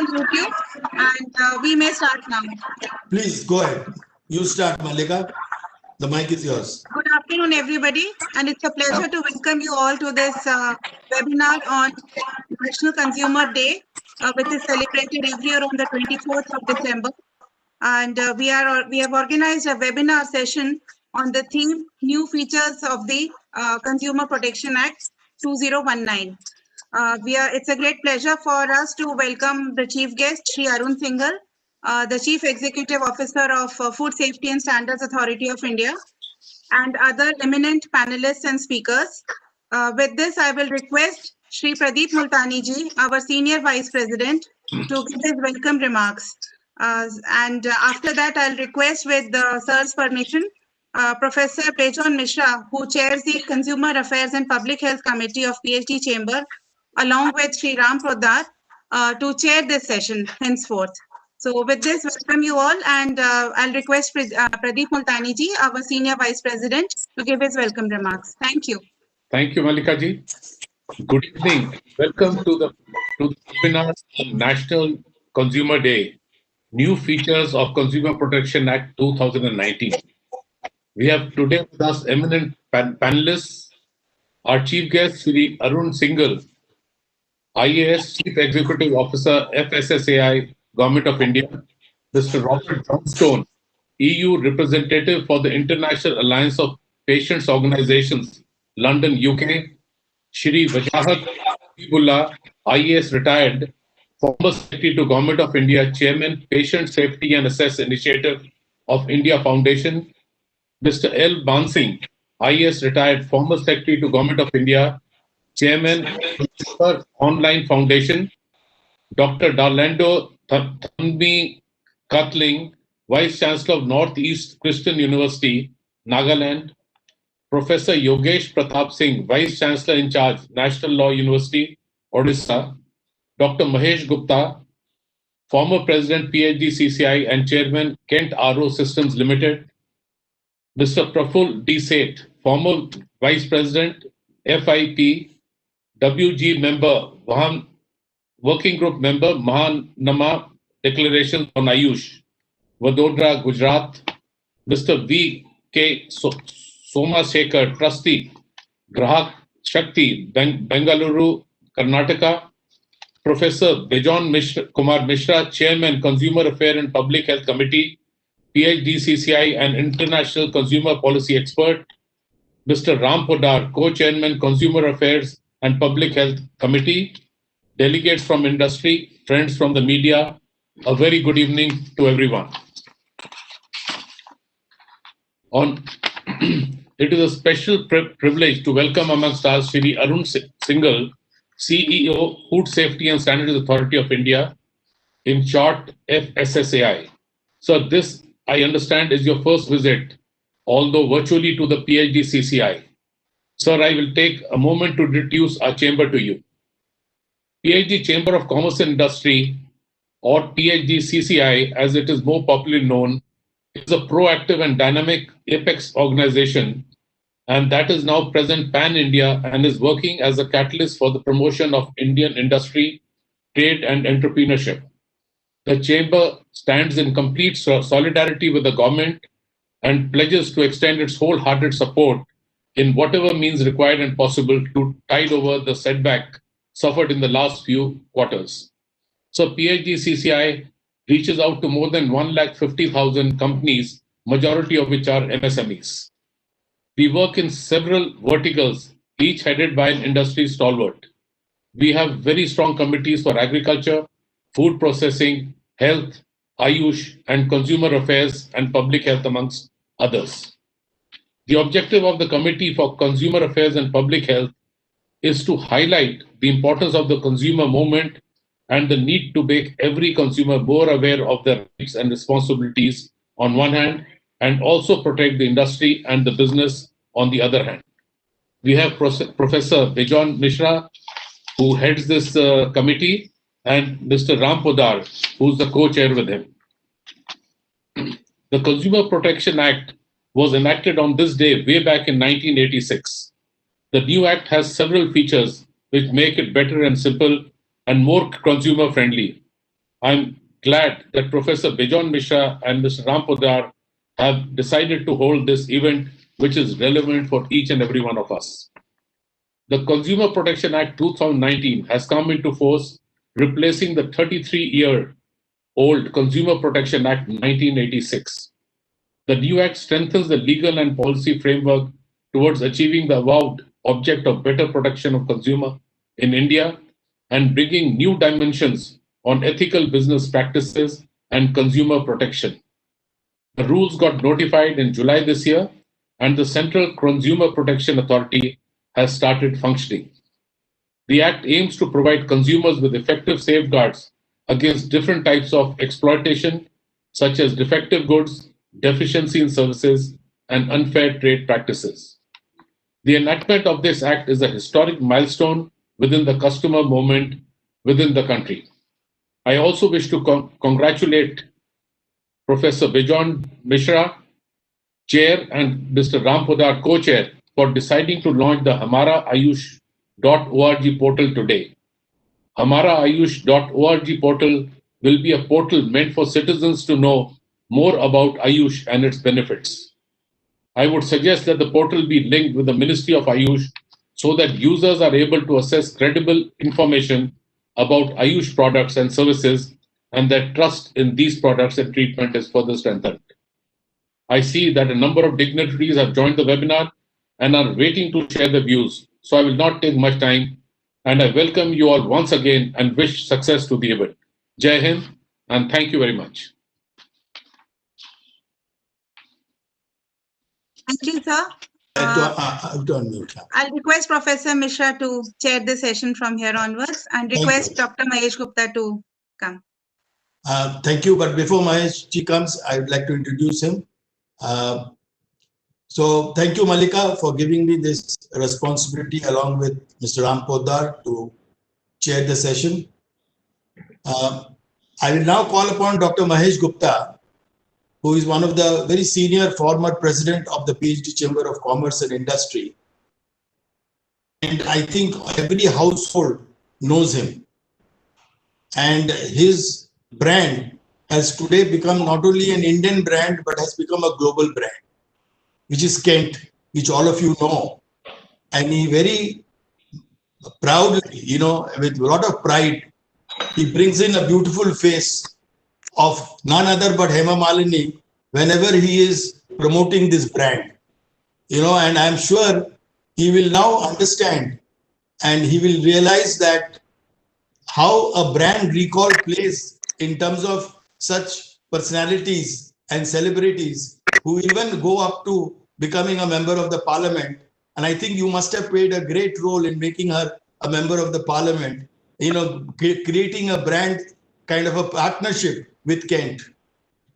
YouTube, and we may start now. Please go ahead. You start, Malika. The mic is yours. Good afternoon, everybody, and it's a pleasure to welcome you all to this webinar on National Consumer Day, which is celebrated every year on the 24th of December. And we have organized a webinar session on the theme New Features of the Consumer Protection Act 2019. It's a great pleasure for us to welcome the chief guest, Shri Arun Singhal, the Chief Executive Officer of Food Safety and Standards Authority of India, and other eminent panelists and speakers. With this, I will request Shri Pradeep Multani ji, our Senior Vice President, to give his welcome remarks. And after that, I'll request, with the sir's permission, Professor Bejon Mishra, who chairs the Consumer Affairs and Public Health Committee of PhD Chamber, along with Shri Ram Prodar, to chair this session henceforth. So with this, welcome you all, and I'll request Pradeep Multani ji, our Senior Vice President, to give his welcome remarks. Thank you. Thank you, Malika ji. Good evening. Welcome to the webinar on National Consumer Day, New Features of Consumer Protection Act 2019. We have today with us eminent panelists, our chief guest, Shri Arun Singhal, IAS Chief Executive Officer, FSSAI, Government of India, Mr. Robert Johnstone, EU Representative for the International Alliance of Patients Organizations, London, UK, Shri Wajahat Habibullah, IAS retired, former Secretary to Government of India, Chairman, Patient Safety and Access Initiative of India Foundation, Mr. L. Bansing, IAS retired, former Secretary to Government of India, Chairman, Online Foundation, Dr. Darlando Thanvi Katling, Vice Chancellor of Northeast Christian University, Nagaland, Professor Yogesh Pratap Singh, Vice Chancellor in Charge, National Law University, Odisha, Dr. Mahesh Gupta, former President, PhD CCI and Chairman, Kent RO Systems Limited, Mr. Praful D. Seth, former Vice President, FIP, WG member, Working Group member, Mahanama Declaration on Ayush, Vadodara, Gujarat, Mr. V. K. Somasekhar, Trustee, Grahak Shakti, Bengaluru, Karnataka, Professor Bejon Kumar Mishra, Chairman, Consumer Affairs and Public Health Committee, PhD CCI and International Consumer Policy Expert, Mr. Ram Prodar, Co-Chairman, Consumer Affairs and Public Health Committee, delegates from industry, friends from the media, a very good evening to everyone. It is a special privilege to welcome amongst us Shri Arun Singhal, CEO, Food Safety and Standards Authority of India, in short, FSSAI. So this, I understand, is your first visit, although virtually, to the PhD CCI. Sir, I will take a moment to introduce our chamber to you. PhD Chamber of Commerce and Industry, or PhD CCI as it is more popularly known, is a proactive and dynamic apex organization, and that is now present pan-India and is working as a catalyst for the promotion of Indian industry, trade and entrepreneurship. The Chamber stands in complete solidarity with the government and pledges to extend its wholehearted support in whatever means required and possible to tide over the setback suffered in the last few quarters. So PhD CCI reaches out to more than 150,000 companies, majority of which are MSMEs. We work in several verticals, each headed by an industry stalwart. We have very strong committees for agriculture, food processing, health, Ayush, and consumer affairs and public health, amongst others. The objective of the Committee for Consumer Affairs and Public Health is to highlight the importance of the consumer movement and the need to make every consumer more aware of their rights and responsibilities on one hand, and also protect the industry and the business on the other hand. We have Professor Bejon Mishra, who heads this committee, and Mr. Ram Prodar, who's the co-chair with him. The Consumer Protection Act was enacted on this day way back in 1986. The new act has several features which make it better and simple and more consumer friendly. I'm glad that Professor Bijon Mishra and Mr. Ram Podar have decided to hold this event, which is relevant for each and every one of us. The Consumer Protection Act 2019 has come into force, replacing the 33-year-old Consumer Protection Act 1986. The new act strengthens the legal and policy framework towards achieving the avowed object of better protection of consumer in India and bringing new dimensions on ethical business practices and consumer protection. The rules got notified in July this year, and the Central Consumer Protection Authority has started functioning. The Act aims to provide consumers with effective safeguards against different types of exploitation, such as defective goods, deficiency in services, and unfair trade practices. The enactment of this Act is a historic milestone within the customer movement within the country. I also wish to congratulate Professor Bijon Mishra, Chair, and Mr. Ram Podar, Co-Chair, for deciding to launch the HamaraAyush.org portal today. HamaraAyush.org portal will be a portal meant for citizens to know more about Ayush and its benefits. I would suggest that the portal be linked with the Ministry of Ayush so that users are able to access credible information about Ayush products and services, and that trust in these products and treatment is further strengthened. I see that a number of dignitaries have joined the webinar and are waiting to share their views, so I will not take much time, and I welcome you all once again and wish success to the event. Jai Hind, and thank you very much. Thank you, sir. I'll request Professor Mishra to chair the session from here onwards and request Dr. Mahesh Gupta to come. Thank you. But before Mahesh ji comes, I would like to introduce him. So thank you, Malika, for giving me this responsibility along with Mr. Ram Podar to chair the session. I will now call upon Dr. Mahesh Gupta, who is one of the very senior former president of the PhD Chamber of Commerce and Industry. And I think every household knows him. And his brand has today become not only an Indian brand, but has become a global brand, which is Kent, which all of you know. And he very proudly, with a lot of pride, he brings in a beautiful face of none other but Hema Malini whenever he is promoting this brand. And I'm sure he will now understand and he will realize that how a brand recall plays in terms of such personalities and celebrities who even go up to becoming a member of the parliament. And I think you must have played a great role in making her a member of the parliament, creating a brand kind of a partnership with Kent.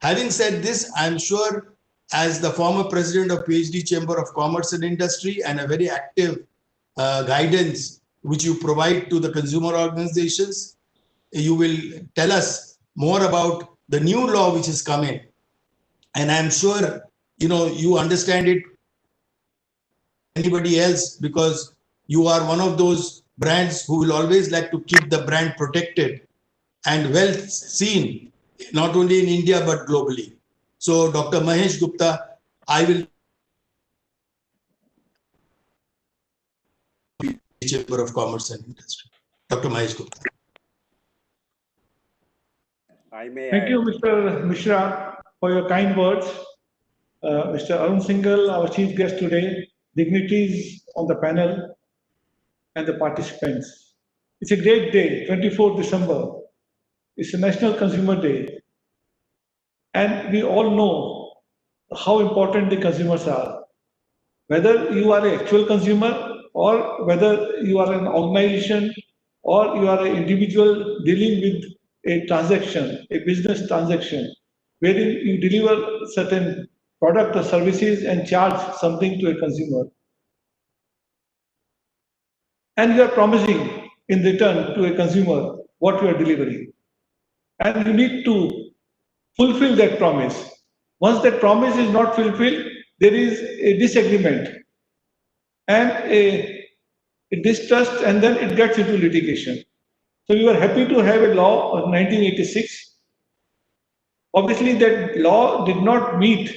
Having said this, I'm sure as the former president of PhD Chamber of Commerce and Industry and a very active guidance which you provide to the consumer organizations, you will tell us more about the new law which is coming. And I'm sure, you understand it anybody else, because you are one of those brands who will always like to keep the brand protected and well seen, not only in India, but globally. So Dr. Mahesh Gupta, I will be Chamber of Commerce and Industry. Dr. Mahesh Gupta. Thank you, Mr. Mishra, for your kind words. Mr. Arun Singhal, our chief guest today, dignitaries on the panel, and the participants. It's a great day, 24th December. It's a National Consumer Day. And we all know how important the consumers are. Whether you are an actual consumer or whether you are an organization or you are an individual dealing with a transaction, a business transaction, wherein you deliver certain product or services and charge something to a consumer. And you are promising in return to a consumer what you are delivering. And you need to fulfill that promise. Once that promise is not fulfilled, there is a disagreement and a distrust, and then it gets into litigation. So we were happy to have a law of 1986. Obviously, that law did not meet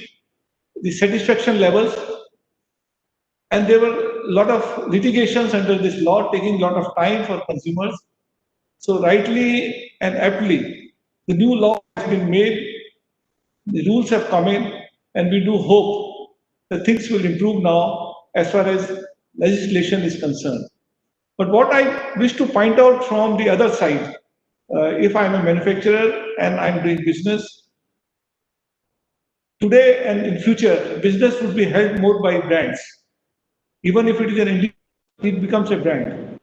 the satisfaction levels, and there were a lot of litigations under this law, taking a lot of time for consumers. So rightly and aptly, the new law has been made, the rules have come in, and we do hope that things will improve now as far as legislation is concerned. But what I wish to point out from the other side, if I'm a manufacturer and I'm doing business, today and in future, business would be held more by brands. Even if it is an individual, it becomes a brand.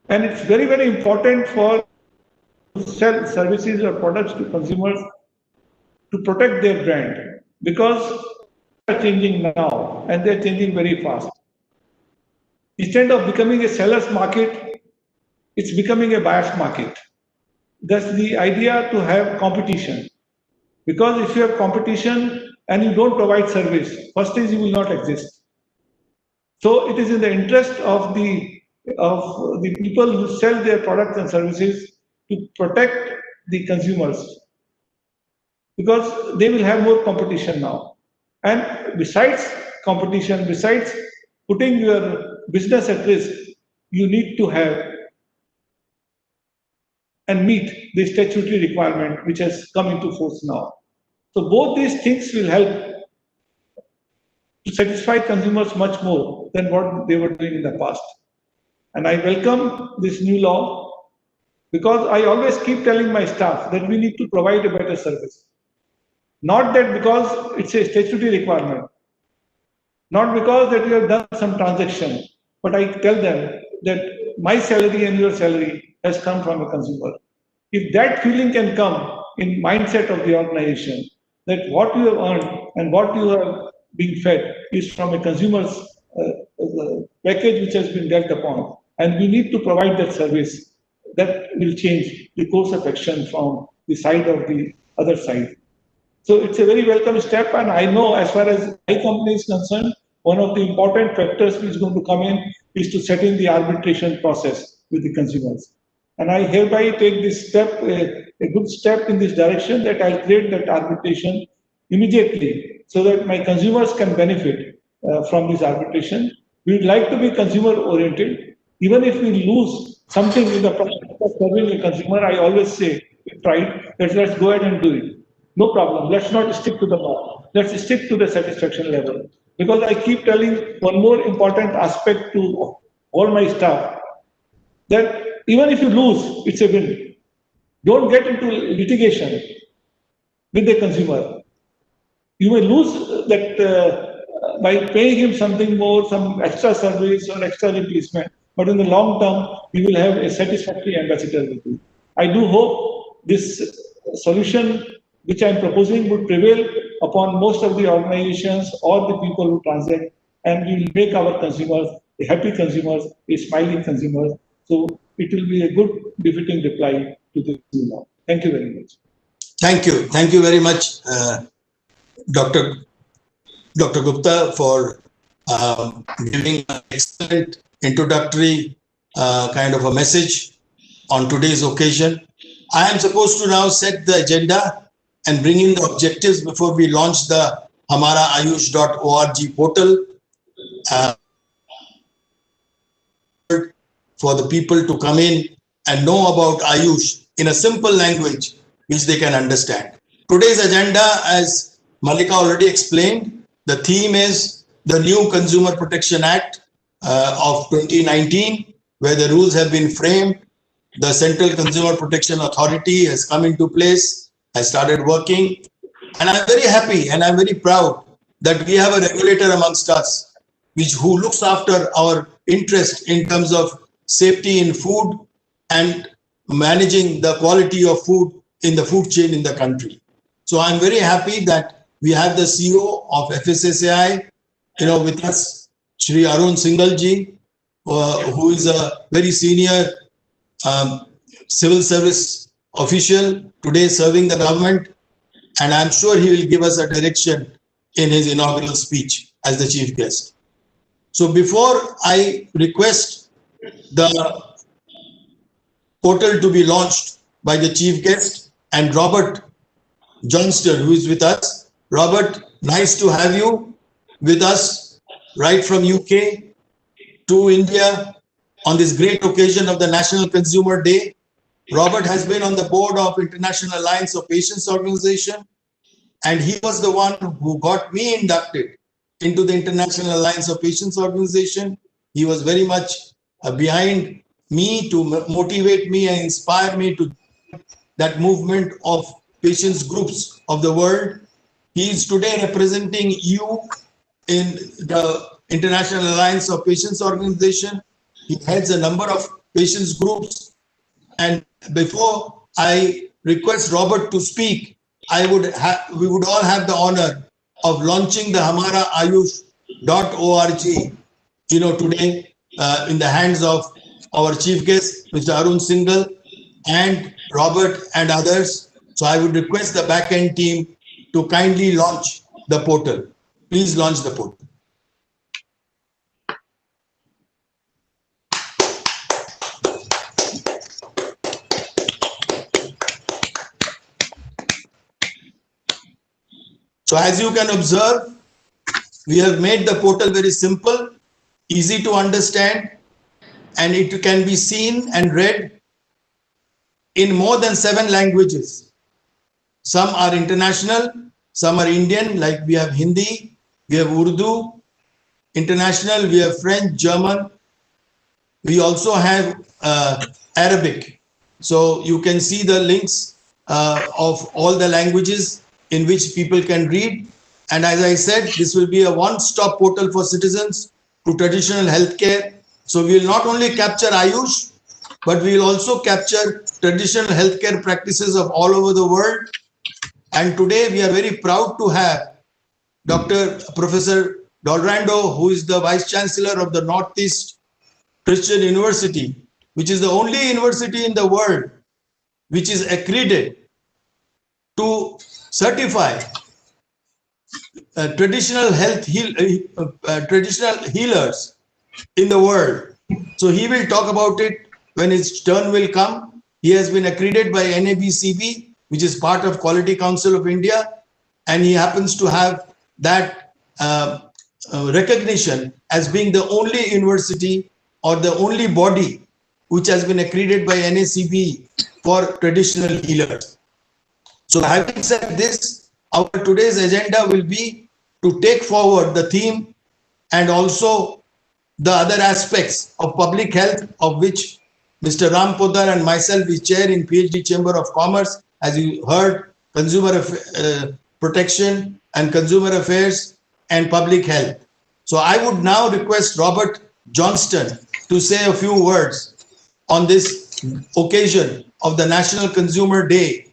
And it's very, very important for sell services or products to consumers to protect their brand, because they are changing now and they're changing very fast. Instead of becoming a seller's market, it's becoming a buyer's market. That's the idea, to have competition. Because if you have competition and you don't provide service, first is you will not exist. So it is in the interest of the people who sell their products and services to protect the consumers, because they will have more competition now. And besides competition, besides putting your business at risk, you need to have and meet the statutory requirement which has come into force now. So both these things will help to satisfy consumers much more than what they were doing in the past. And I welcome this new law, because I always keep telling my staff that we need to provide a better service. Not that because it's a statutory requirement, not because that you have done some transaction, but I tell them that my salary and your salary has come from a consumer. If that feeling can come in mindset of the organization, that what you have earned and what you are being fed is from a consumer's package which has been dealt upon, and we need to provide that service, that will change the course of action from the side of the other side. So it's a very welcome step, and I know as far as my company is concerned, one of the important factors which is going to come in is to set in the arbitration process with the consumers. And I hereby take this step, a good step in this direction, that I'll create that arbitration immediately so that my consumers can benefit from this arbitration. We would like to be consumer oriented. Even if we lose something in the process of serving a consumer, I always say, right, let's go ahead and do it. No problem. Let's not stick to the law. Let's stick to the satisfaction level. Because I keep telling one more important aspect to all my staff, that even if you lose, it's a win. Don't get into litigation with the consumer. You may lose that by paying him something more, some extra service or extra replacement, but in the long term, you will have a satisfactory ambassador with you. I do hope this solution which I am proposing would prevail upon most of the organizations or the people who transact, and we will make our consumers a happy consumers, a smiling consumers. So it will be a good befitting reply to this law. Thank you very much. Thank you. Thank you very much, Dr. Gupta, for giving an excellent introductory kind of a message on today's occasion. I am supposed to now set the agenda and bring in the objectives before we launch the hamaraayush.org portal for the people to come in and know about Ayush in a simple language which they can understand. Today's agenda, as Malika already explained, the theme is the new Consumer Protection Act of 2019, where the rules have been framed. The Central Consumer Protection Authority has come into place, has started working. And I'm very happy and I'm very proud that we have a regulator amongst us who looks after our interest in terms of safety in food and managing the quality of food in the food chain in the country. So I'm very happy that we have the CEO of FSSAI, with us, Shri Arun Singhal ji, who is a very senior civil service official today serving the government, and I'm sure he will give us a direction in his inaugural speech as the chief guest. So before I request the portal to be launched by the chief guest and Robert Johnston, who is with us. Robert, nice to have you with us right from UK to India on this great occasion of the National Consumer Day. Robert has been on the board of International Alliance of Patients Organization, and he was the one who got me inducted into the International Alliance of Patients Organization. He was very much behind me to motivate me and inspire me to that movement of patients groups of the world. He is today representing you in the International Alliance of Patients Organization. He heads a number of patients groups. And before I request Robert to speak, we would all have the honor of launching the hamaraayush.org, today in the hands of our chief guest, Mr. Arun Singhal, and Robert and others. So I would request the back-end team to kindly launch the portal. Please launch the portal. So as you can observe, we have made the portal very simple, easy to understand, and it can be seen and read in more than 7 languages. Some are international, some are Indian, like we have Hindi, we have Urdu. International, we have French, German. We also have Arabic. So you can see the links of all the languages in which people can read. And as I said, this will be a one-stop portal for citizens to traditional healthcare. So we will not only capture Ayush, but we will also capture traditional healthcare practices of all over the world. And today we are very proud to have Professor Dolorando, who is the Vice Chancellor of the Northeast Christian University, which is the only university in the world which is accredited to certify traditional healers in the world. So he will talk about it when his turn will come. He has been accredited by NABCB, which is part of Quality Council of India, and he happens to have that recognition as being the only university or the only body which has been accredited by NACB for traditional healers. So having said this, our today's agenda will be to take forward the theme and also the other aspects of public health, of which Mr. Ram Poddar and myself is chair in PhD Chamber of Commerce, as you heard, consumer protection and consumer affairs and public health. So I would now request Robert Johnston to say a few words on this occasion of the National Consumer Day.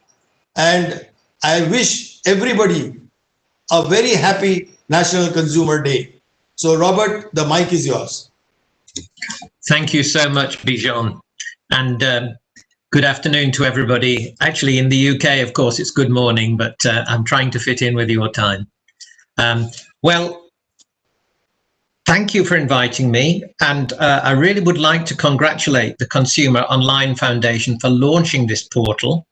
And I wish everybody a very happy National Consumer Day. So Robert, the mic is yours. Thank you so much, Bijan. And good afternoon to everybody. Actually, in the UK, of course, it's good morning, but I'm trying to fit in with your time. Well, thank you for inviting me. And I really would like to congratulate the Consumer Online Foundation for launching this portal.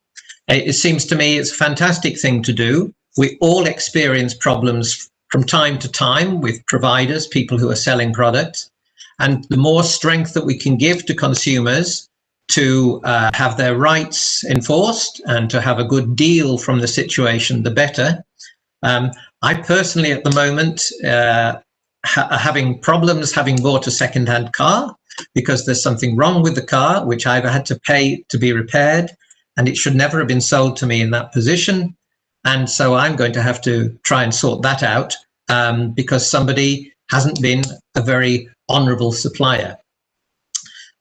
It seems to me it's a fantastic thing to do. We all experience problems from time to time with providers, people who are selling products. And the more strength that we can give to consumers to have their rights enforced and to have a good deal from the situation, the better. I personally, at the moment, having problems having bought a second-hand car because there's something wrong with the car, which I've had to pay to be repaired, and it should never have been sold to me in that position. And so I'm going to have to try and sort that out because somebody hasn't been a very honourable supplier.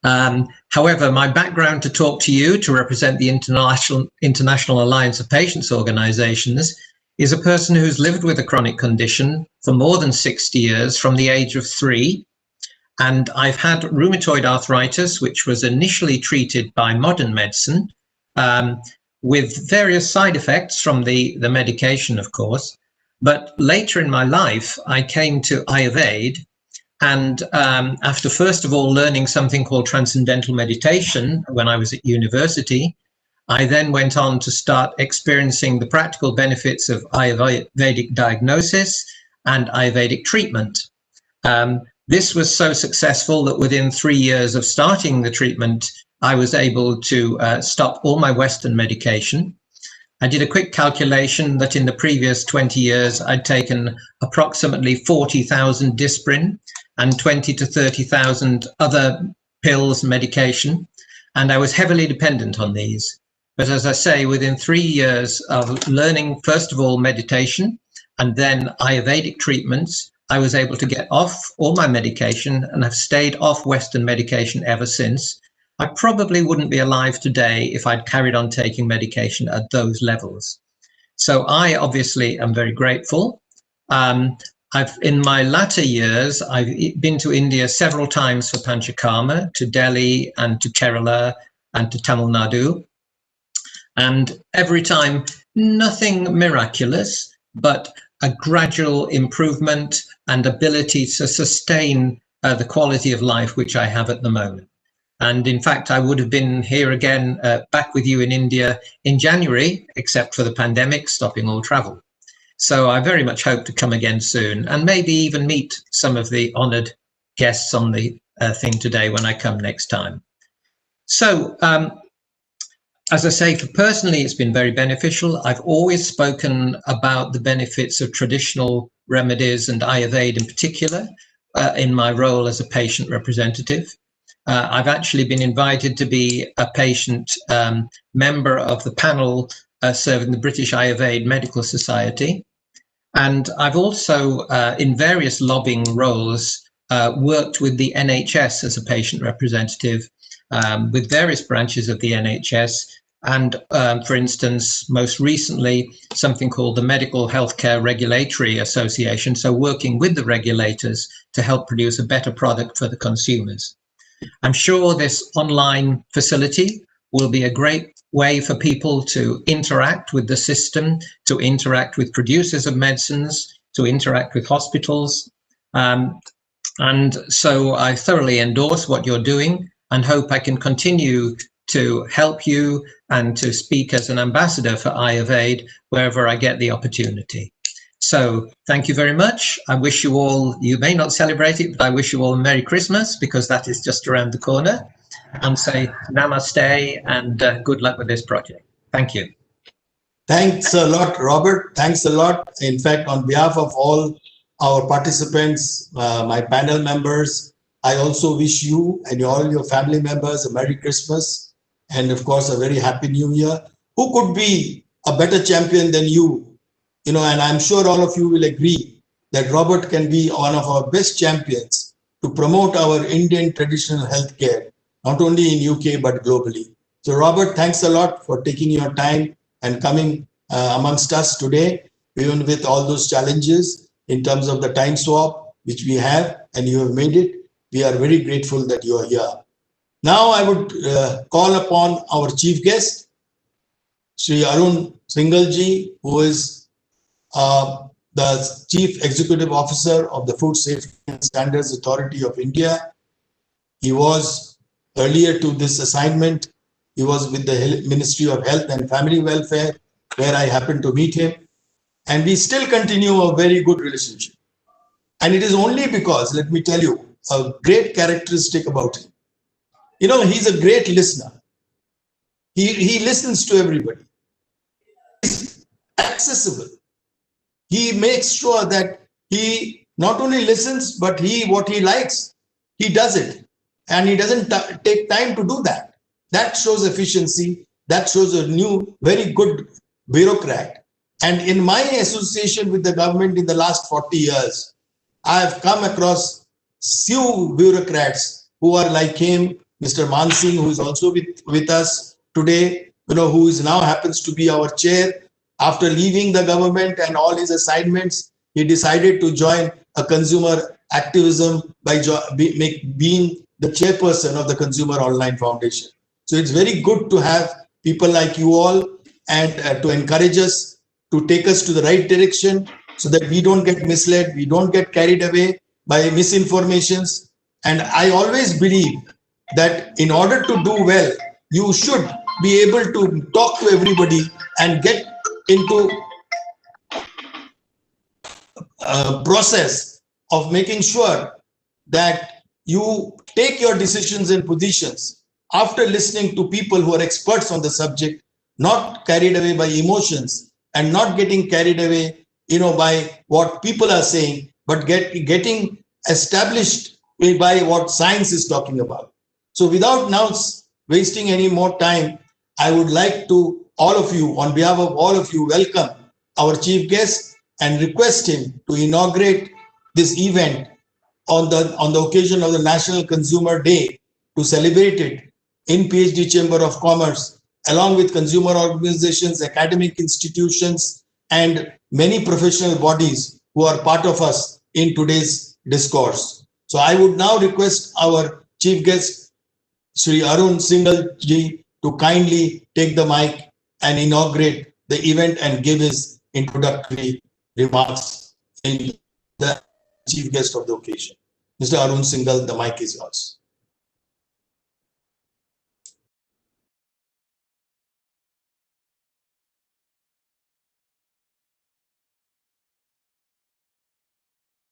However, my background to talk to you, to represent the International Alliance of Patients Organizations, is a person who's lived with a chronic condition for more than 60 years from the age of 3. And I've had rheumatoid arthritis, which was initially treated by modern medicine, with various side effects from the medication, of course. But later in my life, I came to Ayurveda, And after first of all learning something called transcendental meditation when I was at university, I then went on to start experiencing the practical benefits of Ayurvedic diagnosis and Ayurvedic treatment. This was so successful that within 3 years of starting the treatment, I was able to stop all my Western medication. I did a quick calculation that in the previous 20 years, I'd taken approximately 40,000 Disprin and 20 to 30,000 other pills, medication, and I was heavily dependent on these. But as I say, within 3 years of learning, first of all, meditation, and then Ayurvedic treatments, I was able to get off all my medication and have stayed off Western medication ever since. I probably wouldn't be alive today if I'd carried on taking medication at those levels. So I obviously am very grateful. In my latter years, I've been to India several times for Panchakarma, to Delhi and to Kerala and to Tamil Nadu. And every time, nothing miraculous, but a gradual improvement and ability to sustain the quality of life which I have at the moment. And in fact, I would have been here again, back with you in India in January, except for the pandemic stopping all travel. So I very much hope to come again soon and maybe even meet some of the honored guests on the thing today when I come next time. So, as I say, personally, it's been very beneficial. I've always spoken about the benefits of traditional remedies and Ayurveda in particular in my role as a patient representative. I've actually been invited to be a patient member of the panel serving the British Ayurveda Medical Society. And I've also, in various lobbying roles, worked with the NHS as a patient representative with various branches of the NHS. And for instance, most recently, something called the Medical Healthcare Regulatory Association. So working with the regulators to help produce a better product for the consumers. I'm sure this online facility will be a great way for people to interact with the system, to interact with producers of medicines, to interact with hospitals. And so I thoroughly endorse what you're doing and hope I can continue to help you and to speak as an ambassador for Ayurveda wherever I get the opportunity. So thank you very much. I wish you all, you may not celebrate it, but I wish you all a Merry Christmas because that is just around the corner, and say namaste and good luck with this project. Thank you. Thanks a lot, Robert. Thanks a lot. In fact, on behalf of all our participants, my panel members, I also wish you and all your family members a Merry Christmas and of course a very Happy New Year. Who could be a better champion than you? You know, and I'm sure all of you will agree that Robert can be one of our best champions to promote our Indian traditional healthcare, not only in UK, but globally. So Robert, thanks a lot for taking your time and coming amongst us today, even with all those challenges in terms of the time swap, which we have, and you have made it. We are very grateful that you are here. Now I would call upon our chief guest, Sri Arun Singhal-ji, who is the Chief Executive Officer of the Food Safety and Standards Authority of India. He was earlier to this assignment, he was with the Ministry of Health and Family Welfare, where I happened to meet him. And we still continue a very good relationship. And it is only because, let me tell you, a great characteristic about him. You know, he's a great listener. He listens to everybody. He's accessible. He makes sure that he not only listens, but what he likes, he does it. And he doesn't take time to do that. That shows efficiency. That shows a new, very good bureaucrat. And in my association with the government in the last 40 years, I have come across few bureaucrats who are like him, Mr. Man Singh, who is also with us today, you know, who is now happens to be our chair. After leaving the government and all his assignments, he decided to join a consumer activism by being the chairperson of the Consumer Online Foundation. So it's very good to have people like you all and to encourage us, to take us to the right direction so that we don't get misled, we don't get carried away, by misinformations. And I always believe that in order to do well, you should be able to talk to everybody and get into a process of making sure that you take your decisions and positions after listening to people who are experts on the subject, not carried away by emotions and not getting carried away, by what people are saying, but getting established by what science is talking about. So without now wasting any more time, I would like to all of you, on behalf of all of you, welcome our chief guest and request him to inaugurate this event on the occasion of the National Consumer Day, to celebrate it in PhD Chamber of Commerce, along with consumer organizations, academic institutions, and many professional bodies who are part of us in today's discourse. So I would now request our chief guest, Sri Arun Singhal ji, to kindly take the mic and inaugurate the event and give his introductory remarks in the chief guest of the occasion. Mr. Arun Singhal, the mic is yours.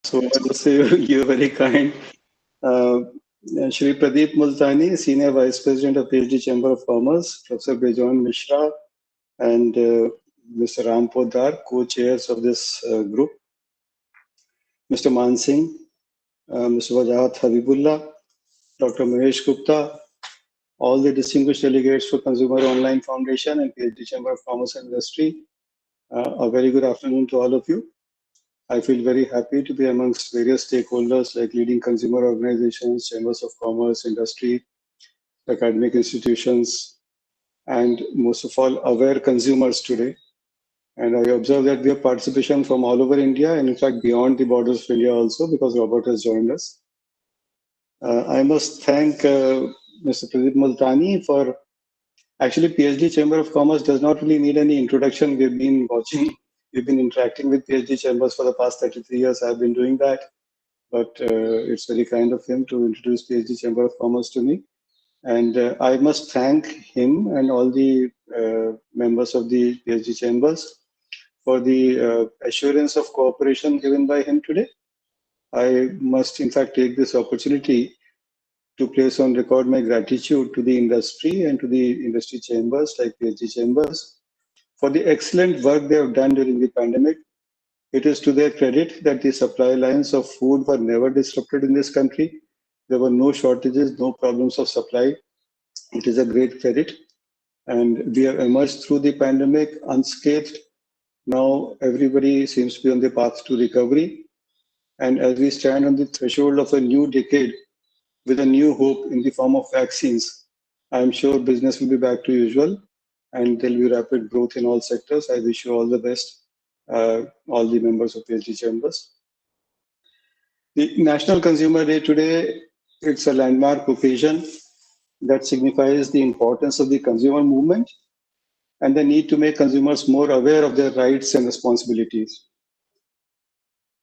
So I must say you're very kind. Shri Pradeep Multani, Senior Vice President of PhD Chamber of Commerce, Professor Bejon Mishra, and Mr. Ram Podar, co-chairs of this group, Mr. Man Singh, Mr. Wajahat Habibullah, Dr. Mahesh Gupta, all the distinguished delegates for Consumer Online Foundation and PhD Chamber of Commerce and Industry. A very good afternoon to all of you. I feel very happy to be amongst various stakeholders like leading consumer organizations, chambers of commerce, industry, academic institutions, and most of all, aware consumers today. And I observe that we have participation from all over India and in fact beyond the borders of India also, because Robert has joined us. I must thank Mr. Pradeep Multani for, actually PhD Chamber of Commerce does not really need any introduction. We've been interacting with PhD chambers for the past 33 years. I've been doing that, but it's very kind of him to introduce PhD Chamber of Commerce to me. And I must thank him and all the members of the PhD chambers for the assurance of cooperation given by him today. I must in fact take this opportunity to place on record my gratitude to the industry and to the industry chambers like PhD chambers for the excellent work they have done during the pandemic. It is to their credit that the supply lines of food were never disrupted in this country. There were no shortages, no problems of supply. It is a great credit. And we have emerged through the pandemic unscathed. Now everybody seems to be on the path to recovery. And as we stand on the threshold of a new decade with a new hope in the form of vaccines, I'm sure business will be back to usual and there'll be rapid growth in all sectors. I wish you all the best, all the members of PhD chambers. The National Consumer Day today, it's a landmark occasion that signifies the importance of the consumer movement and the need to make consumers more aware of their rights and responsibilities.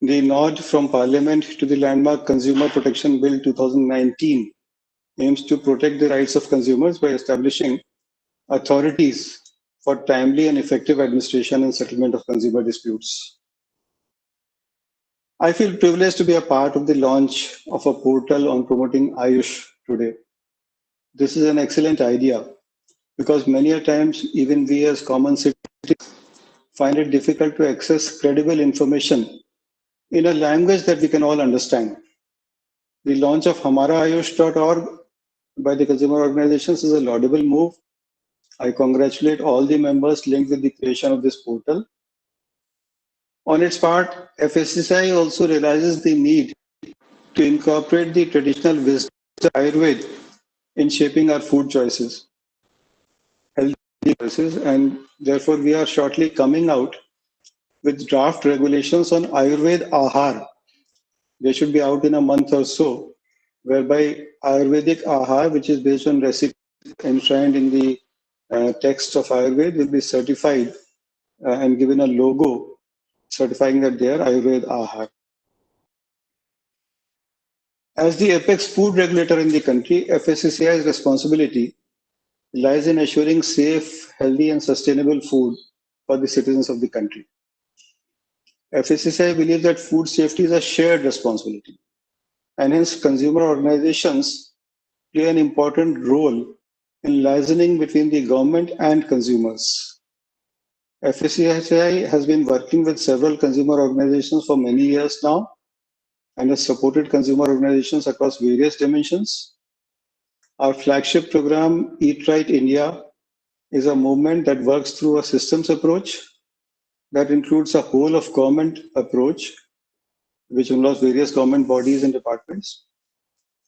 The nod from Parliament to the landmark Consumer Protection Bill 2019 aims to protect the rights of consumers by establishing authorities for timely and effective administration and settlement of consumer disputes. I feel privileged to be a part of the launch of a portal on promoting Ayush today. This is an excellent idea because many a times even we as common citizens find it difficult to access credible information in a language that we can all understand. The launch of HamaraAyush.org by the consumer organizations is a laudable move. I congratulate all the members linked with the creation of this portal. On its part, FSSAI also realizes the need to incorporate the traditional wisdom of Ayurveda in shaping our food choices, healthy choices, and therefore we are shortly coming out with draft regulations on Ayurveda Ahar. They should be out in a month or so, whereby Ayurvedic Ahar, which is based on recipes enshrined in the text of Ayurveda, will be certified and given a logo certifying that they are Ayurveda Ahar. As the apex food regulator in the country, FSSAI's responsibility lies in assuring safe, healthy, and sustainable food for the citizens of the country. FSSAI believes that food safety is a shared responsibility, and hence consumer organizations play an important role in liaising between the government and consumers. FSSAI has been working with several consumer organizations for many years now and has supported consumer organizations across various dimensions. Our flagship program, Eat Right India, is a movement that works through a systems approach that includes a whole of government approach, which involves various government bodies and departments,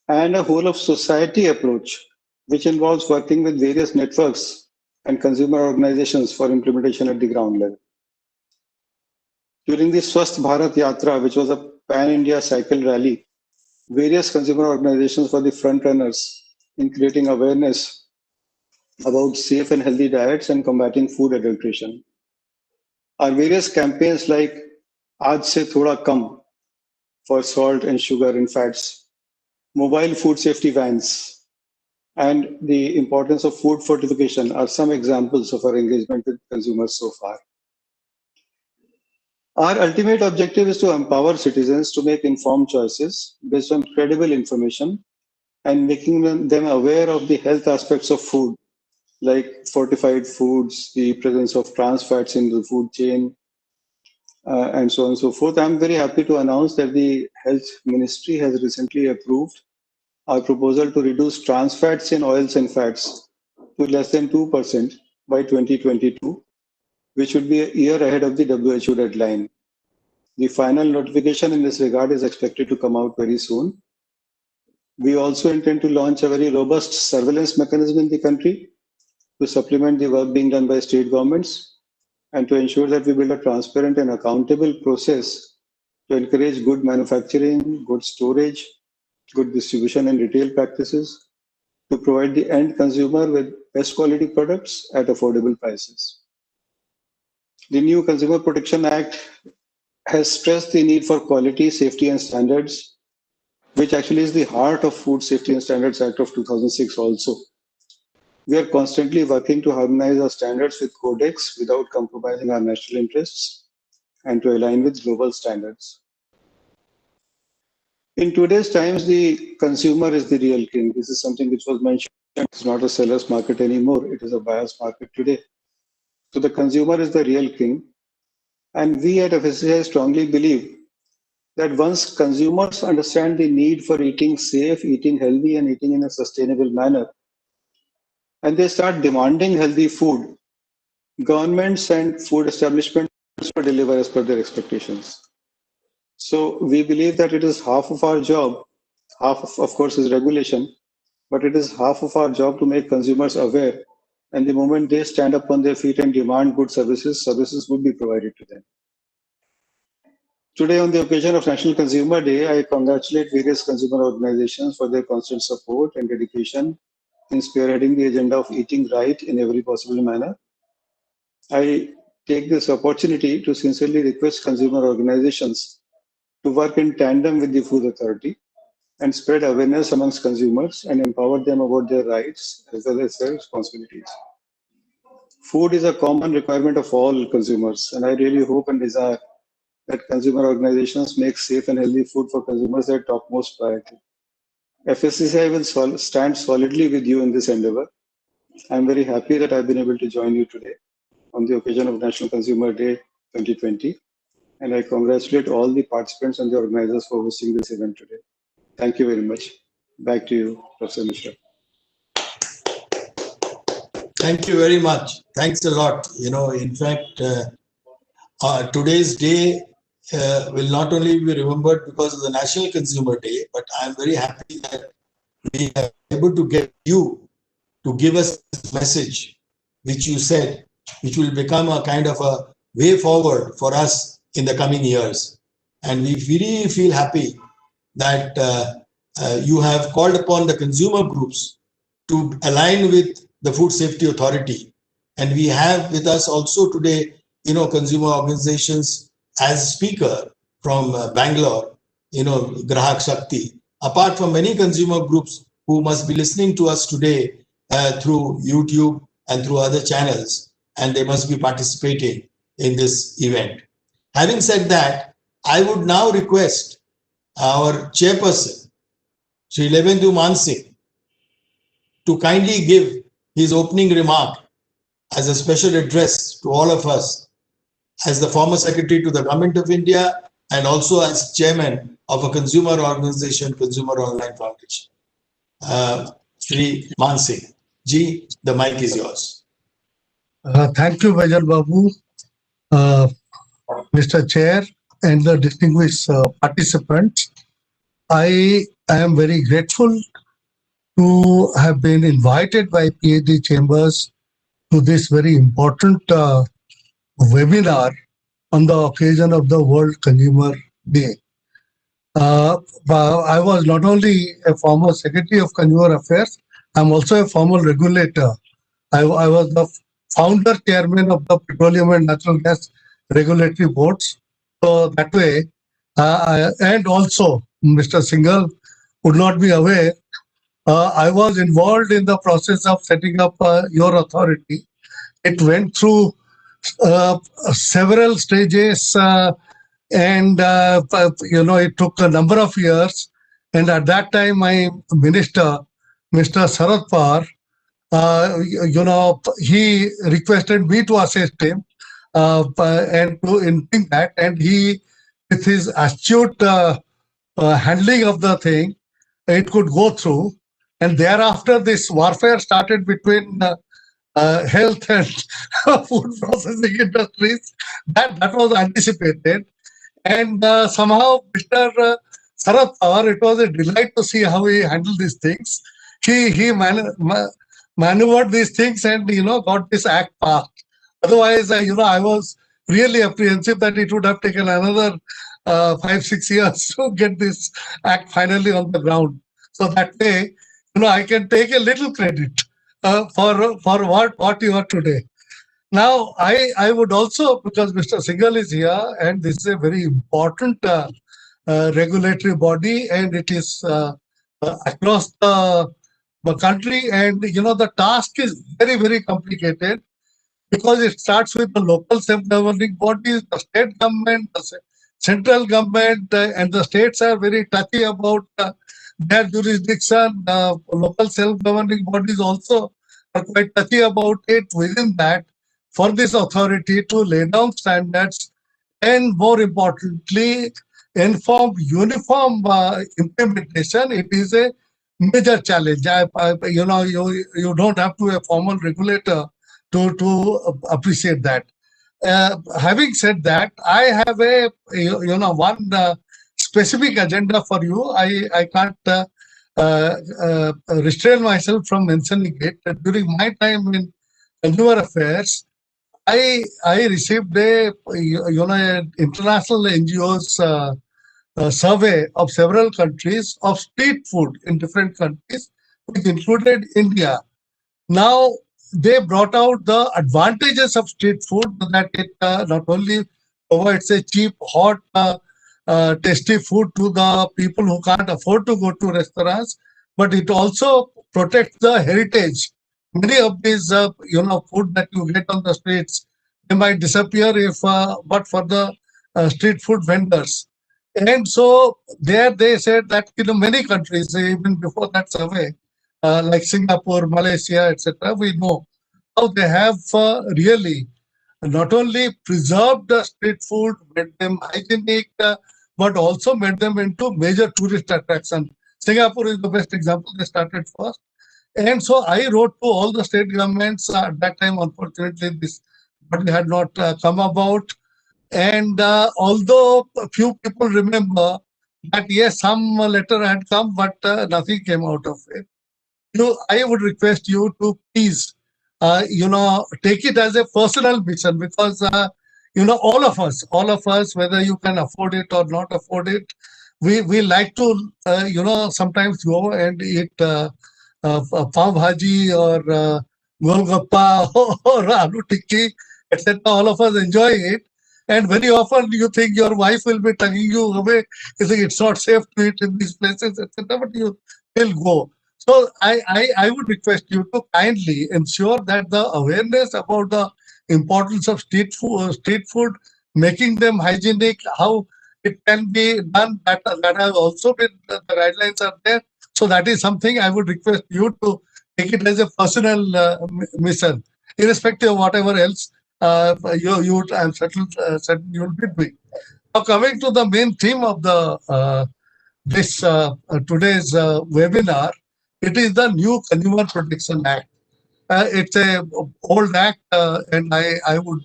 and a whole of society approach, which involves working with various networks and consumer organizations for implementation at the ground level. During the Swasth Bharat Yatra, which was a pan-India cycle rally, various consumer organizations were the front runners in creating awareness about safe and healthy diets and combating food adulteration. Our various campaigns like Aaj Se Thoda Kam for salt and sugar and fats, mobile food safety vans, and the importance of food fortification are some examples of our engagement with consumers so far. Our ultimate objective is to empower citizens to make informed choices based on credible information and making them aware of the health aspects of food, like fortified foods, the presence of trans fats in the food chain, and so on and so forth. I'm very happy to announce that the Health Ministry has recently approved our proposal to reduce trans fats in oils and fats to less than 2% by 2022, which would be a year ahead of the WHO deadline. The final notification in this regard is expected to come out very soon. We also intend to launch a very robust surveillance mechanism in the country to supplement the work being done by state governments and to ensure that we build a transparent and accountable process to encourage good manufacturing, good storage, good distribution and retail practices, to provide the end consumer with best quality products at affordable prices. The new Consumer Protection Act has stressed the need for quality, safety and standards, which actually is the heart of Food Safety and Standards Act of 2006 also. We are constantly working to harmonize our standards with Codex without compromising our national interests and to align with global standards. In today's times, the consumer is the real king. This is something which was mentioned. It's not a seller's market anymore. It is a buyer's market today. So the consumer is the real king. And we at FSSAI strongly believe that once consumers understand the need for eating safe, eating healthy, and eating in a sustainable manner, and they start demanding healthy food, governments and food establishments will deliver as per their expectations. So we believe that it is half of our job, half of course is regulation, but it is half of our job to make consumers aware. And the moment they stand up on their feet and demand good services, services would be provided to them. Today, on the occasion of National Consumer Day, I congratulate various consumer organizations for their constant support and dedication in spearheading the agenda of eating right in every possible manner. I take this opportunity to sincerely request consumer organizations to work in tandem with the Food Authority and spread awareness amongst consumers and empower them about their rights as well as their responsibilities. Food is a common requirement of all consumers, and I really hope and desire that consumer organizations make safe and healthy food for consumers their topmost priority. FSSAI will stand solidly with you in this endeavor. I'm very happy that I've been able to join you today on the occasion of National Consumer Day 2020. And I congratulate all the participants and the organizers for hosting this event today. Thank you very much. Back to you, Professor Mishra. Thank you very much. Thanks a lot. In fact, today's day will not only be remembered because of the National Consumer Day, but I'm very happy that we are able to get you to give us this message, which you said, which will become a kind of a way forward for us in the coming years. And we really feel happy that you have called upon the consumer groups to align with the Food Safety Authority. And we have with us also today, consumer organizations as speaker from Bangalore, Grahak Shakti. apart from many consumer groups who must be listening to us today through YouTube and through other channels, and they must be participating in this event. Having said that, I would now request our chairperson, Sri Levendu Mansingh, to kindly give his opening remark as a special address to all of us as the former secretary to the Government of India and also as chairman of a consumer organization, Consumer Online Foundation. Sri Mansingh ji, the mic is yours. Thank you, Vajal Babu, Mr. Chair, and the distinguished participants. I am very grateful to have been invited by PhD Chambers to this very important webinar on the occasion of the World Consumer Day. I was not only a former Secretary of Consumer Affairs, I'm also a former regulator. I was the founder chairman of the Petroleum and Natural Gas Regulatory Boards. So that way, and also Mr. Singhal would not be aware, I was involved in the process of setting up your authority. It went through several stages and it took a number of years. And at that time, my minister, Mr. Sharad Pawar, he requested me to assist him and to in that, and he, with his astute handling of the thing, it could go through. And thereafter, this warfare started between health and food processing industries. That was anticipated. And somehow, Mr. Sharad Pawar, it was a delight to see how he handled these things. He maneuvered these things and, got this act passed. Otherwise, I was really apprehensive that it would have taken another 5-6 years to get this act finally on the ground. So that way, I can take a little credit for what you are today. Now, I would also, because Mr. Singhal is here, and this is a very important regulatory body, and it is across the country, and the task is very, very complicated because it starts with the local self-governing bodies, the state government, the central government, and the states are very touchy about their jurisdiction. Local self-governing bodies also are quite touchy about it. Within that, for this authority to lay down standards and, more importantly, inform uniform implementation, it is a major challenge. You don't have to be a formal regulator to appreciate that. Having said that, I have a one specific agenda for you. I can't restrain myself from mentioning it. During my time in consumer affairs, I received a international NGOs survey of several countries of street food in different countries, which included India. Now, they brought out the advantages of street food, that it not only provides a cheap, hot, tasty food to the people who can't afford to go to restaurants, but it also protects the heritage. Many of these, food that you get on the streets, they might disappear if but for the street food vendors. And so there they said that many countries, even before that survey, like Singapore, Malaysia, etc., we know how they have really not only preserved the street food, made them hygienic, but also made them into major tourist attraction. Singapore is the best example. They started first. And so I wrote to all the state governments. At that time, unfortunately, this body had not come about. And although a few people remember that, yes, some letter had come, but nothing came out of it. I would request you to please, take it as a personal mission, because, all of us, whether you can afford it or not afford it, we like to, sometimes go and eat pav bhaji or golgappa or aloo tikki, etc. All of us enjoy it. And very often you think your wife will be tugging you away. You think it's not safe to eat in these places, etc. But you will go. So I would request you to kindly ensure that the awareness about the importance of street food, making them hygienic, how it can be done, that has also been, the guidelines are there. So that is something I would request you to take it as a personal mission, irrespective of whatever else I'm certain you will be doing. Now coming to the main theme of the this today's webinar, it is the new Consumer Protection Act. It's a old act, and I would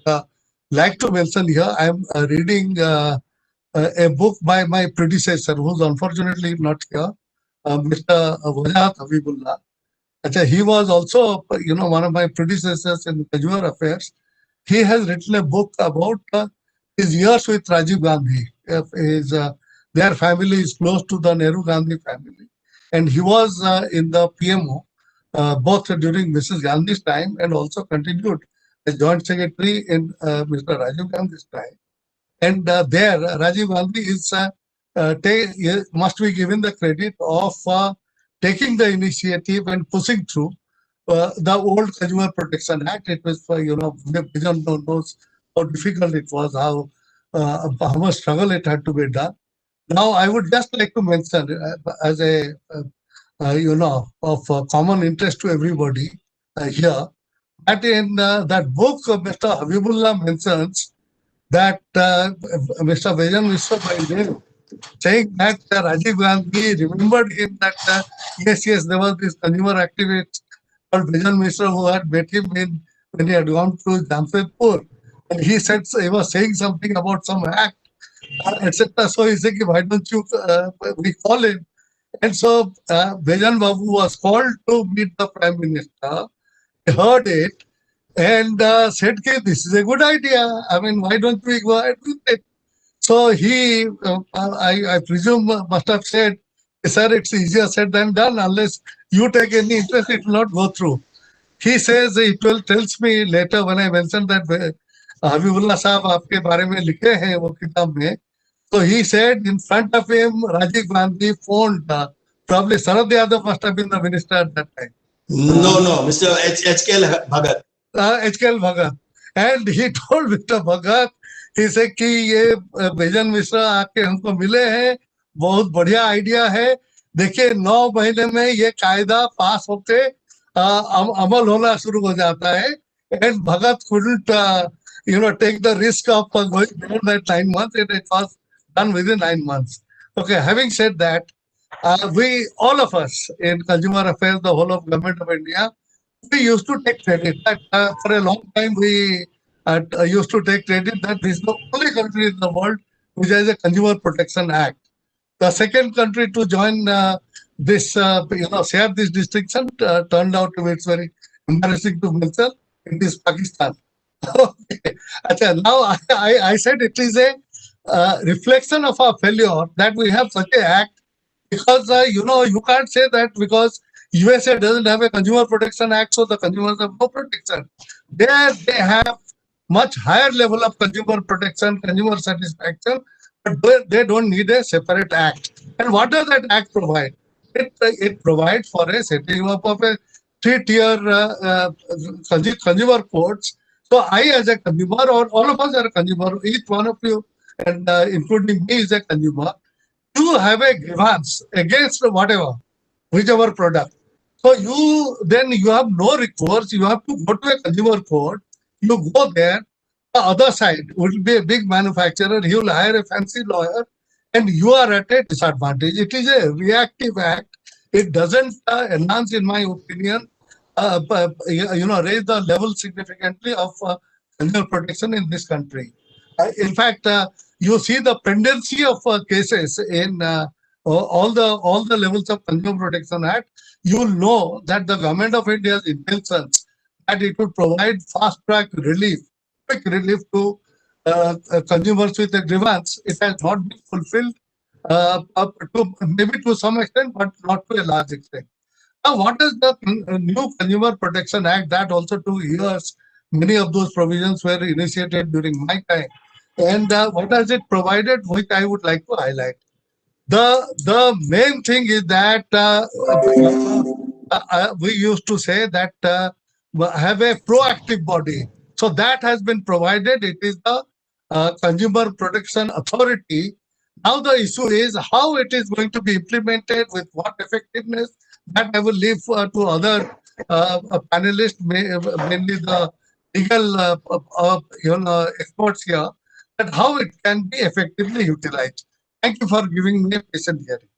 like to mention here. I am reading a book by my predecessor, who's unfortunately not here, Mr. Wajahat Habibullah. He was also, one of my predecessors in consumer affairs. He has written a book about his years with Rajiv Gandhi. Their family is close to the Nehru Gandhi family, and he was in the PMO both during Mrs. Gandhi's time and also continued as Joint Secretary in Mr. Rajiv Gandhi's time. And there, Rajiv Gandhi is must be given the credit of taking the initiative and pushing through the old Consumer Protection Act. It was, Bijan knows how difficult it was, how much struggle it had to be done. Now, I would just like to mention, as a of common interest to everybody here, that in that book, Mr. Habibullah mentions that Mr. Bijan Mishra by name, saying that Rajiv Gandhi remembered him, that yes, there was this consumer activist called Bijan Mishra who had met him when he had gone to Jamshedpur, and he said he was saying something about some act, etc. So he said, why don't you recall him? And so Bijan Babu was called to meet the Prime Minister. He heard it and said, this is a good idea. I mean, why don't we go ahead with it? So he, I presume, must have said, sir, it's easier said than done. Unless you take any interest, it will not go through. He says, tells me later when I mentioned that Habibullah Sahab aapke baare mein likhe hain wo kitab mein. So he said in front of him, Rajiv Gandhi phoned, probably Sarad Yadav must have been the minister at that time. No, Mr. HKL Bhagat. HKL Bhagat. And he told Mr. Bhagat, he said कि ये बिजन मिश्रा आके हमको मिले हैं, बहुत बढ़िया idea है. देखिए 9 महीने में ये कायदा पास होके अमल होना शुरू हो जाता है. And Bhagat couldn't, take the risk of going beyond that 9 months, and it was done within 9 months. Okay, having said that, we, all of us in consumer affairs, the whole of government of India, we used to take credit that for a long time we used to take credit that this is the only country in the world which has a Consumer Protection Act. The second country to join this, share this distinction turned out to be, it's very embarrassing to mention, it is Pakistan. Okay. Now I said it is a reflection of our failure that we have such an act, because you can't say that because USA doesn't have a Consumer Protection Act, so the consumers have no protection. There they have much higher level of consumer protection, consumer satisfaction, but they don't need a separate act. And what does that act provide? It provides for a setting up of a 3-tier consumer courts. So I, as a consumer, or all of us are a consumer, each one of you, and including me, is a consumer, you have a grievance against whichever product. So you have no recourse. You have to go to a consumer court. You go there. The other side will be a big manufacturer. He will hire a fancy lawyer, and you are at a disadvantage. It is a reactive act. It doesn't enhance, in my opinion, raise the level significantly of consumer protection in this country. In fact, you see the pendency of cases in all the levels of Consumer Protection Act. You will know that the government of India's intentions that it would provide fast-track relief, quick relief to consumers with a grievance. It has not been fulfilled, maybe to some extent, but not to a large extent. Now, what is the new Consumer Protection Act? That also 2 years, many of those provisions were initiated during my time. And what has it provided, which I would like to highlight? The main thing is that we used to say that have a proactive body. So that has been provided. It is the Consumer Protection Authority. Now the issue is how it is going to be implemented, with what effectiveness. That I will leave to other panelists, mainly the legal experts here, that how it can be effectively utilized. Thank you for giving me a patient hearing.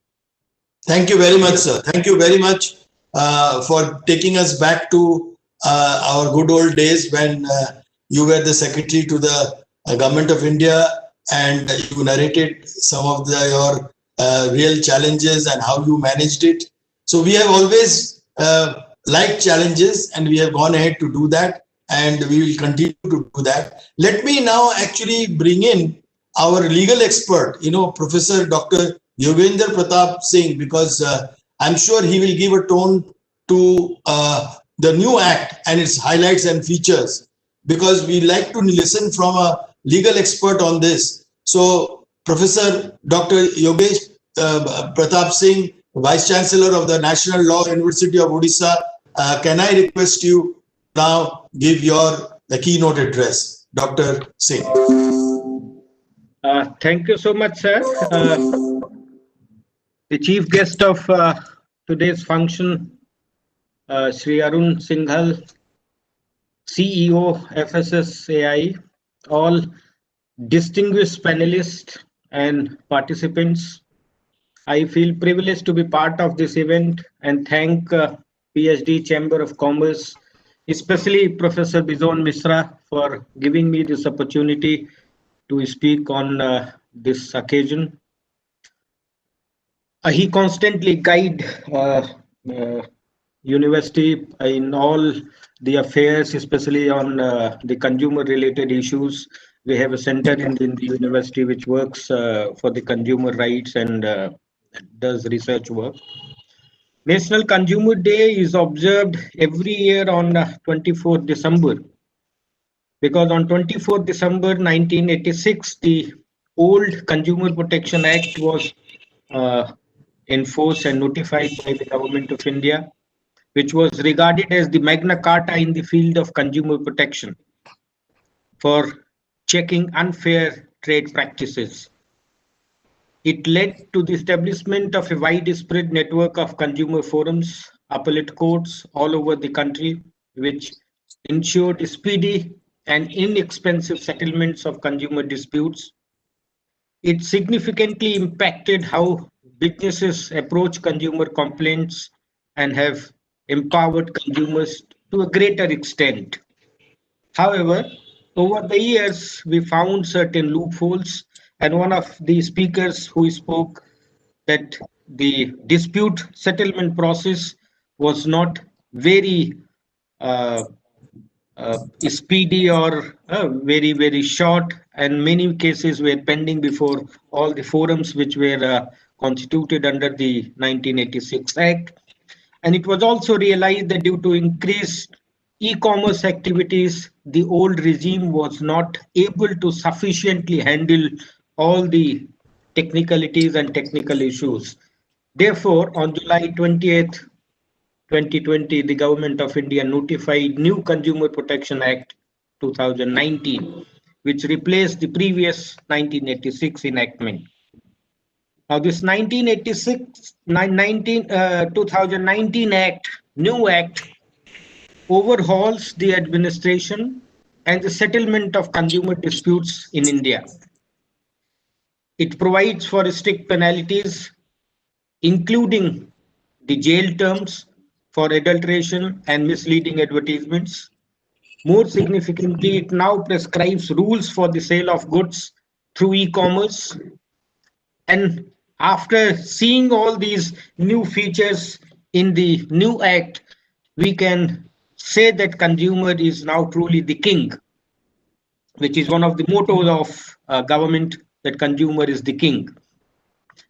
Thank you very much, sir. Thank you very much for taking us back to our good old days when you were the secretary to the Government of India, and you narrated some of your real challenges and how you managed it. So we have always liked challenges, and we have gone ahead to do that, and we will continue to do that. Let me now actually bring in our legal expert, Professor Dr. Yogendra Pratap Singh, because I'm sure he will give a tone to the new act and its highlights and features, because we like to listen from a legal expert on this. So Professor Dr. Yogesh Pratap Singh, Vice Chancellor of the National Law University of Odisha, can I request you now give the keynote address? Dr. Singh. Thank you so much, sir. The chief guest of today's function, Sri Arun Singhal, CEO, FSSAI, all distinguished panelists and participants. I feel privileged to be part of this event and thank PhD Chamber of Commerce, especially Professor Bijon Misra, for giving me this opportunity to speak on this occasion. He constantly guides university in all the affairs, especially on the consumer-related issues. We have a center in the university which works for the consumer rights and does research work. National Consumer Day is observed every year on 24th December. Because on 24th December 1986, the old Consumer Protection Act was enforced and notified by the Government of India, which was regarded as the Magna Carta in the field of consumer protection for checking unfair trade practices. It led to the establishment of a widespread network of consumer forums, appellate courts all over the country, which ensured speedy and inexpensive settlements of consumer disputes. It significantly impacted how businesses approach consumer complaints and have empowered consumers to a greater extent. However, over the years, we found certain loopholes, and one of the speakers who spoke that the dispute settlement process was not very speedy or very, very short, and many cases were pending before all the forums which were constituted under the 1986 Act. And it was also realized that due to increased e-commerce activities, the old regime was not able to sufficiently handle all the technicalities and technical issues. Therefore, on July 20th, 2020, the Government of India notified New Consumer Protection Act 2019, which replaced the previous 1986 enactment. Now, this 2019 Act, new Act, overhauls the administration and the settlement of consumer disputes in India. It provides for strict penalties, including the jail terms for adulteration and misleading advertisements. More significantly, it now prescribes rules for the sale of goods through e-commerce. And after seeing all these new features in the new Act, we can say that consumer is now truly the king, which is one of the mottos of government, that consumer is the king.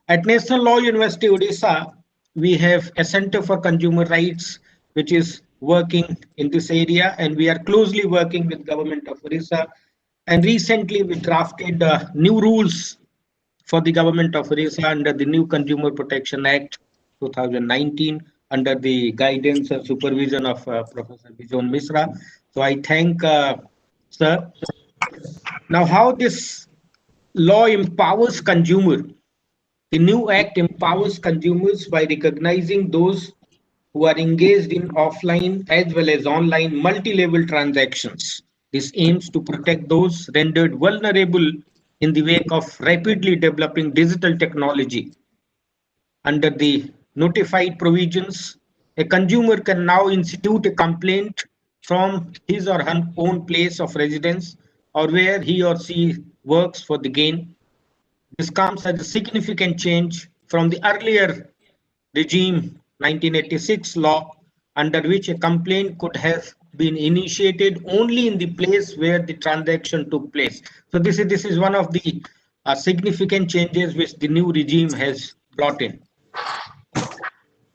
At National Law University Odisha, we have a Center for Consumer Rights, which is working in this area, and we are closely working with Government of Odisha And recently we drafted new rules for the government of Orissa under the new Consumer Protection Act 2019 under the guidance and supervision of Professor Bijon Misra. So I thank sir. Now how this law empowers consumer. The new act empowers consumers by recognizing those who are engaged in offline as well as online multi-level transactions. This aims to protect those rendered vulnerable in the wake of rapidly developing digital technology. Under the notified provisions, a consumer can now institute a complaint from his or her own place of residence or where he or she works for the gain. This comes as a significant change from the earlier regime 1986 law under which a complaint could have been initiated only in the place where the transaction took place. So this is one of the significant changes which the new regime has brought in.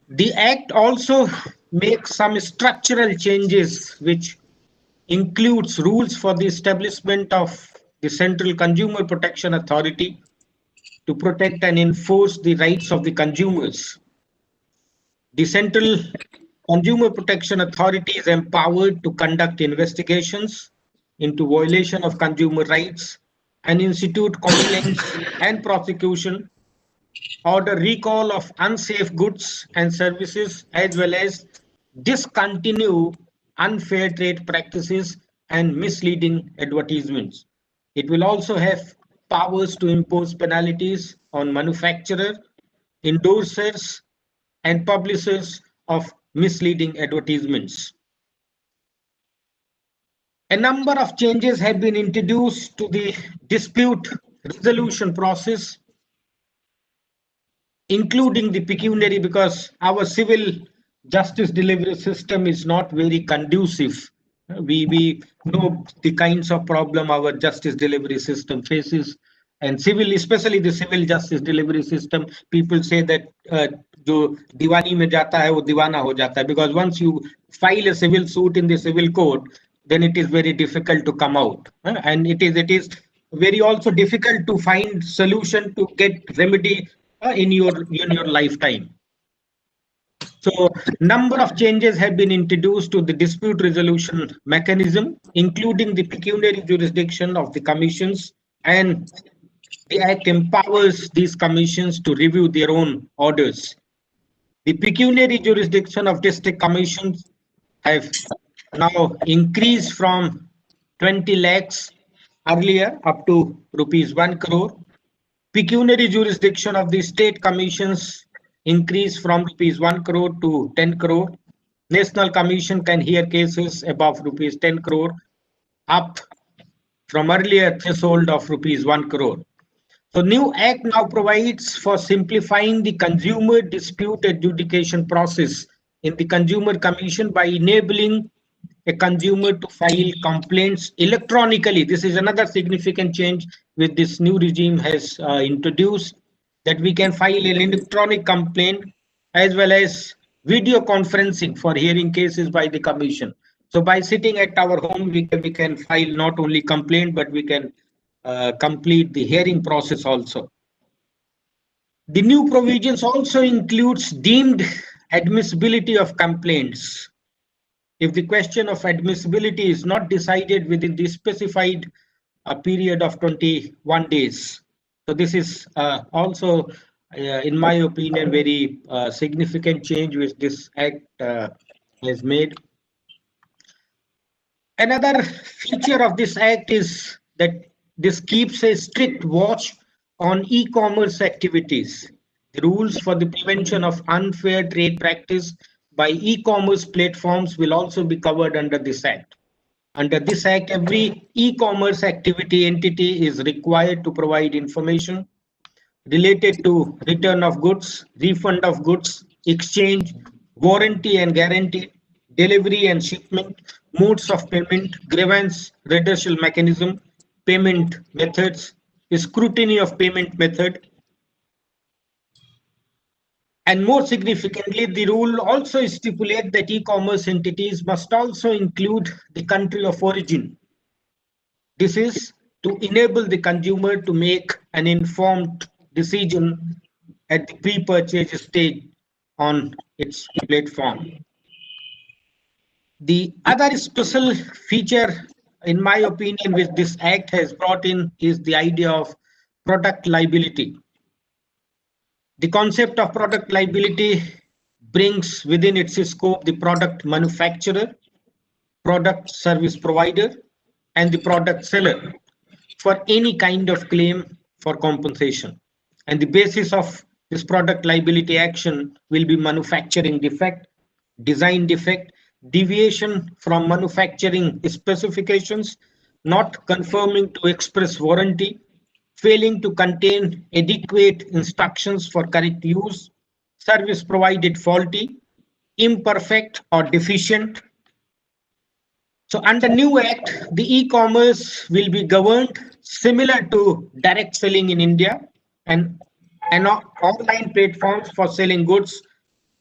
The act also makes some structural changes which includes rules for the establishment of the Central Consumer Protection Authority to protect and enforce the rights of the consumers. The Central Consumer Protection Authority is empowered to conduct investigations into violation of consumer rights and institute complaints and prosecution, order recall of unsafe goods and services, as well as discontinue unfair trade practices and misleading advertisements. It will also have powers to impose penalties on manufacturers, endorsers, and publishers of misleading advertisements. A number of changes have been introduced to the dispute resolution process, including the pecuniary, because our civil justice delivery system is not very conducive. We know the kinds of problem our justice delivery system faces, and civil, especially the civil justice delivery system, people say that jo diwani mein jata hai wo diwana ho jata hai, because once you file a civil suit in the civil court, then it is very difficult to come out, and it is very also difficult to find solution to get remedy in your lifetime. So number of changes have been introduced to the dispute resolution mechanism, including the pecuniary jurisdiction of the commissions, and the act empowers these commissions to review their own orders. The pecuniary jurisdiction of district commissions have now increased from 20 lakhs earlier up to ₹1 crore. Pecuniary jurisdiction of the state commissions increased from ₹1 crore to 10 crore. National Commission can hear cases above ₹10 crore, up from earlier threshold of ₹1 crore. So new act now provides for simplifying the consumer dispute adjudication process in the Consumer Commission by enabling a consumer to file complaints electronically. This is another significant change which this new regime has introduced, that we can file an electronic complaint as well as video conferencing for hearing cases by the commission. So by sitting at our home, we can file not only complaint, but we can complete the hearing process also. The new provisions also includes deemed admissibility of complaints. If the question of admissibility is not decided within the specified period of 21 days. So this is also, in my opinion, very significant change which this act has made. Another feature of this act is that this keeps a strict watch on e-commerce activities. The rules for the prevention of unfair trade practice by e-commerce platforms will also be covered under this act. Under this act, every e-commerce activity entity is required to provide information related to return of goods, refund of goods, exchange, warranty and guarantee, delivery and shipment, modes of payment, grievance redressal mechanism, payment methods, scrutiny of payment method. And more significantly, the rule also stipulates that e-commerce entities must also include the country of origin. This is to enable the consumer to make an informed decision at the pre-purchase stage on its platform. The other special feature, in my opinion, which this act has brought in is the idea of product liability. The concept of product liability brings within its scope the product manufacturer, product service provider, and the product seller for any kind of claim for compensation. And the basis of this product liability action will be manufacturing defect, design defect, deviation from manufacturing specifications, not conforming to express warranty, failing to contain adequate instructions for correct use, service provided faulty, imperfect or deficient. So under new act, the e-commerce will be governed similar to direct selling in India, and online platforms for selling goods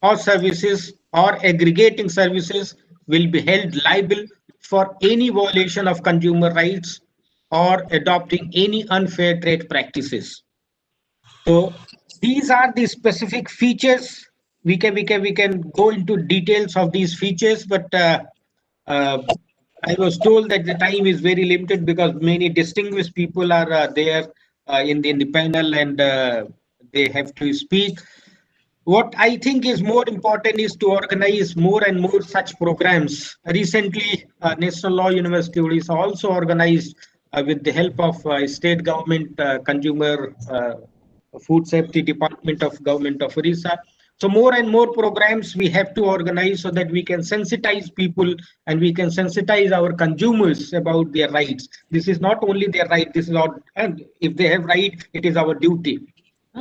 or services or aggregating services will be held liable for any violation of consumer rights or adopting any unfair trade practices. So these are the specific features. We can go into details of these features, but I was told that the time is very limited because many distinguished people are there in the panel, and they have to speak. What I think is more important is to organize more and more such programs. Recently, National Law University Odisha also organized with the help of state government, consumer food safety department of government of Odisha. So more and more programs we have to organize so that we can sensitize people and we can sensitize our consumers about their rights. This is not only their right, this is our, and if they have right, it is our duty.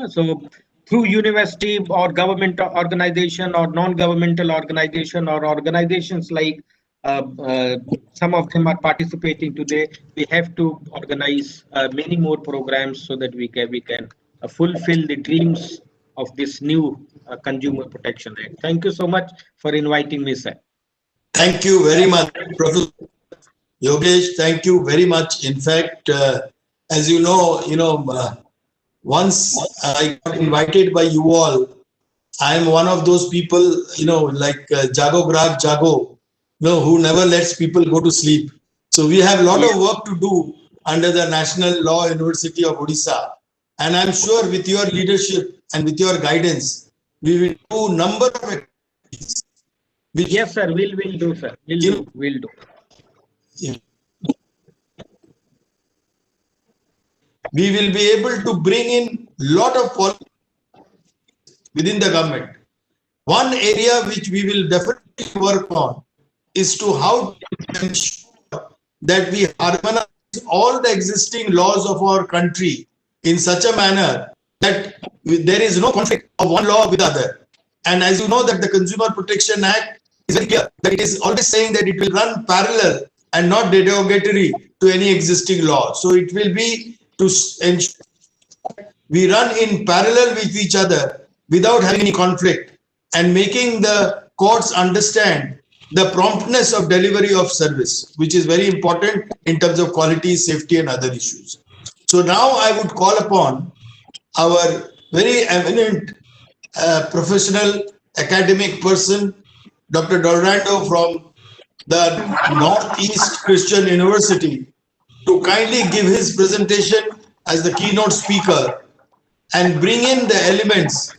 So through university or government organization or non-governmental organization or organizations like some of them are participating today, we have to organize many more programs so that we can fulfill the dreams of this new Consumer Protection Act. Thank you so much for inviting me, sir. Thank you very much, Professor Yogesh. Thank you very much. In fact, as you know, once I got invited by you all, I am one of those people, like Jago Grahak Jago, who never lets people go to sleep. So we have a lot of work to do under the National Law University of Odisha. And I'm sure with your leadership and with your guidance, we will do a number of activities. Yes, sir. We'll do, sir. We'll do. Yeah. We will be able to bring in a lot of policies within the government. One area which we will definitely work on is to how to ensure that we harmonize all the existing laws of our country in such a manner that there is no conflict of one law with the other. And as you know that the Consumer Protection Act is very clear that it is always saying that it will run parallel and not derogatory to any existing law. So it will be to ensure we run in parallel with each other without having any conflict and making the courts understand the promptness of delivery of service, which is very important in terms of quality, safety, and other issues. So now I would call upon our very eminent professional academic person, Dr. Dorlando from the Northeast Christian University, to kindly give his presentation as the keynote speaker and bring in the elements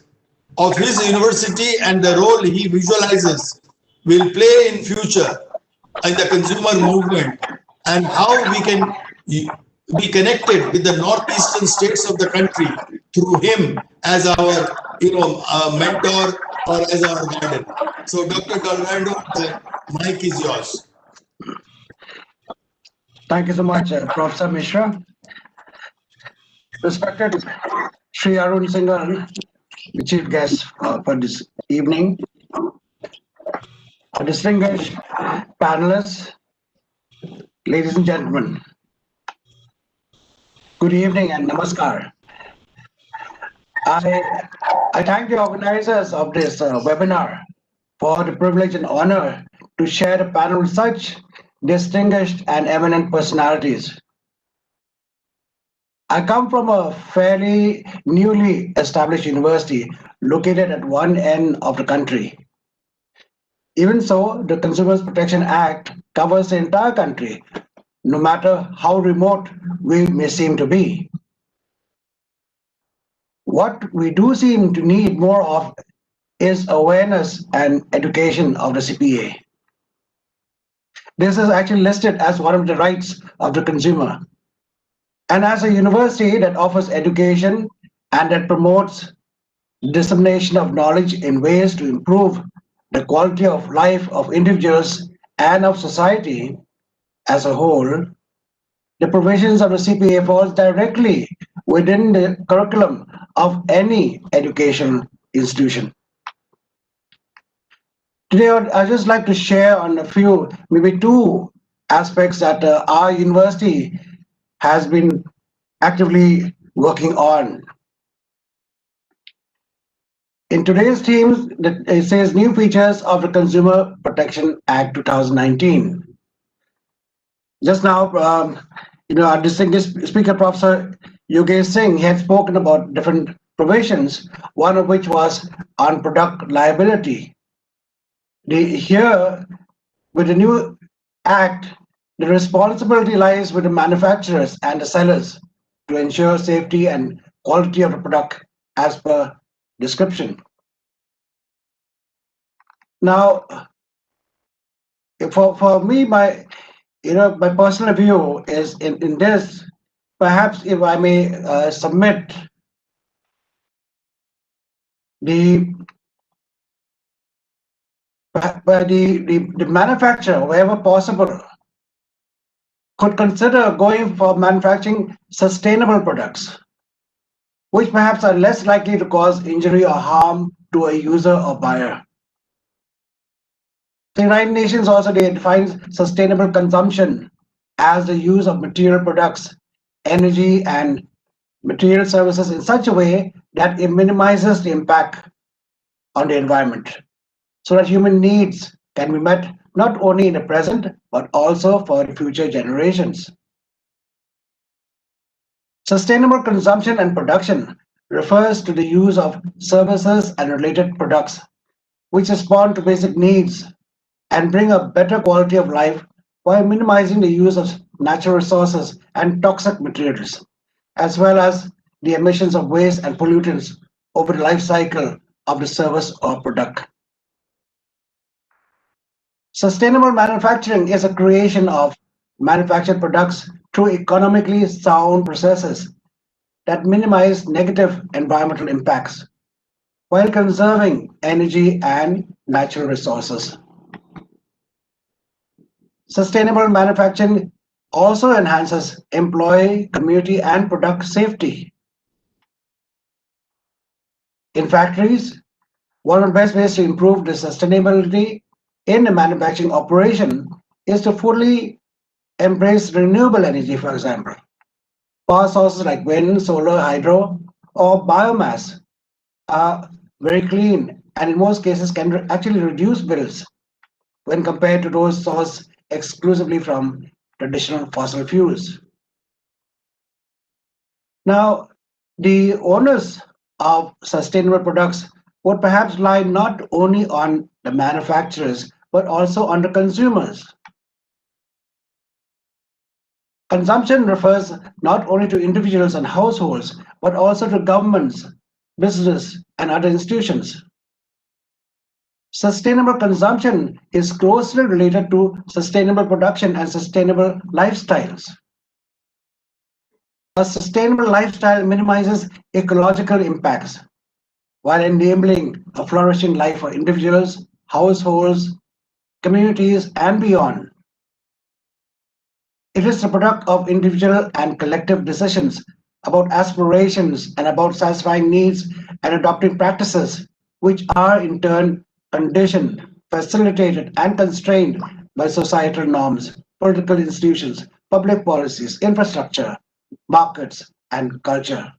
of his university and the role he visualizes will play in future in the consumer movement and how we can be connected with the northeastern states of the country through him as our mentor or as our guardian. So Dr. Dorlando, the mic is yours. Thank you so much, Professor Mishra. Respected Sri Arun Singhal, the chief guest for this evening. Distinguished panelists, ladies and gentlemen, good evening and namaskar. I thank the organizers of this webinar for the privilege and honor to share a panel with such distinguished and eminent personalities. I come from a fairly newly established university located at one end of the country. Even so, the Consumers Protection Act covers the entire country, no matter how remote we may seem to be. What we do seem to need more of is awareness and education of the CPA. This is actually listed as one of the rights of the consumer. And as a university that offers education and that promotes dissemination of knowledge in ways to improve the quality of life of individuals and of society as a whole, the provisions of the CPA falls directly within the curriculum of any educational institution. Today, I'd just like to share on a few, maybe two aspects that our university has been actively working on. In today's theme, it says new features of the Consumer Protection Act 2019. Just now, our distinguished speaker, Professor Yogesh Singh, he had spoken about different provisions, one of which was on product liability. Here, with the new act, the responsibility lies with the manufacturers and the sellers to ensure safety and quality of the product as per description. Now, for me, my personal view is in this, perhaps if I may submit the manufacturer, wherever possible, could consider going for manufacturing sustainable products, which perhaps are less likely to cause injury or harm to a user or buyer. The United Nations also defines sustainable consumption as the use of material products, energy, and material services in such a way that it minimizes the impact on the environment, so that human needs can be met not only in the present, but also for the future generations. Sustainable consumption and production refers to the use of services and related products which respond to basic needs and bring a better quality of life while minimizing the use of natural resources and toxic materials, as well as the emissions of waste and pollutants over the life cycle of the service or product. Sustainable manufacturing is a creation of manufactured products through economically sound processes that minimize negative environmental impacts while conserving energy and natural resources. Sustainable manufacturing also enhances employee, community, and product safety. In factories, one of the best ways to improve the sustainability in the manufacturing operation is to fully embrace renewable energy, for example. Power sources like wind, solar, hydro, or biomass are very clean and in most cases can actually reduce bills when compared to those sourced exclusively from traditional fossil fuels. Now, the onus of sustainable products would perhaps lie not only on the manufacturers, but also on the consumers. Consumption refers not only to individuals and households, but also to governments, business, and other institutions. Sustainable consumption is closely related to sustainable production and sustainable lifestyles. A sustainable lifestyle minimizes ecological impacts while enabling a flourishing life for individuals, households, communities, and beyond. It is the product of individual and collective decisions about aspirations and about satisfying needs and adopting practices which are in turn conditioned, facilitated, and constrained by societal norms, political institutions, public policies, infrastructure, markets, and culture.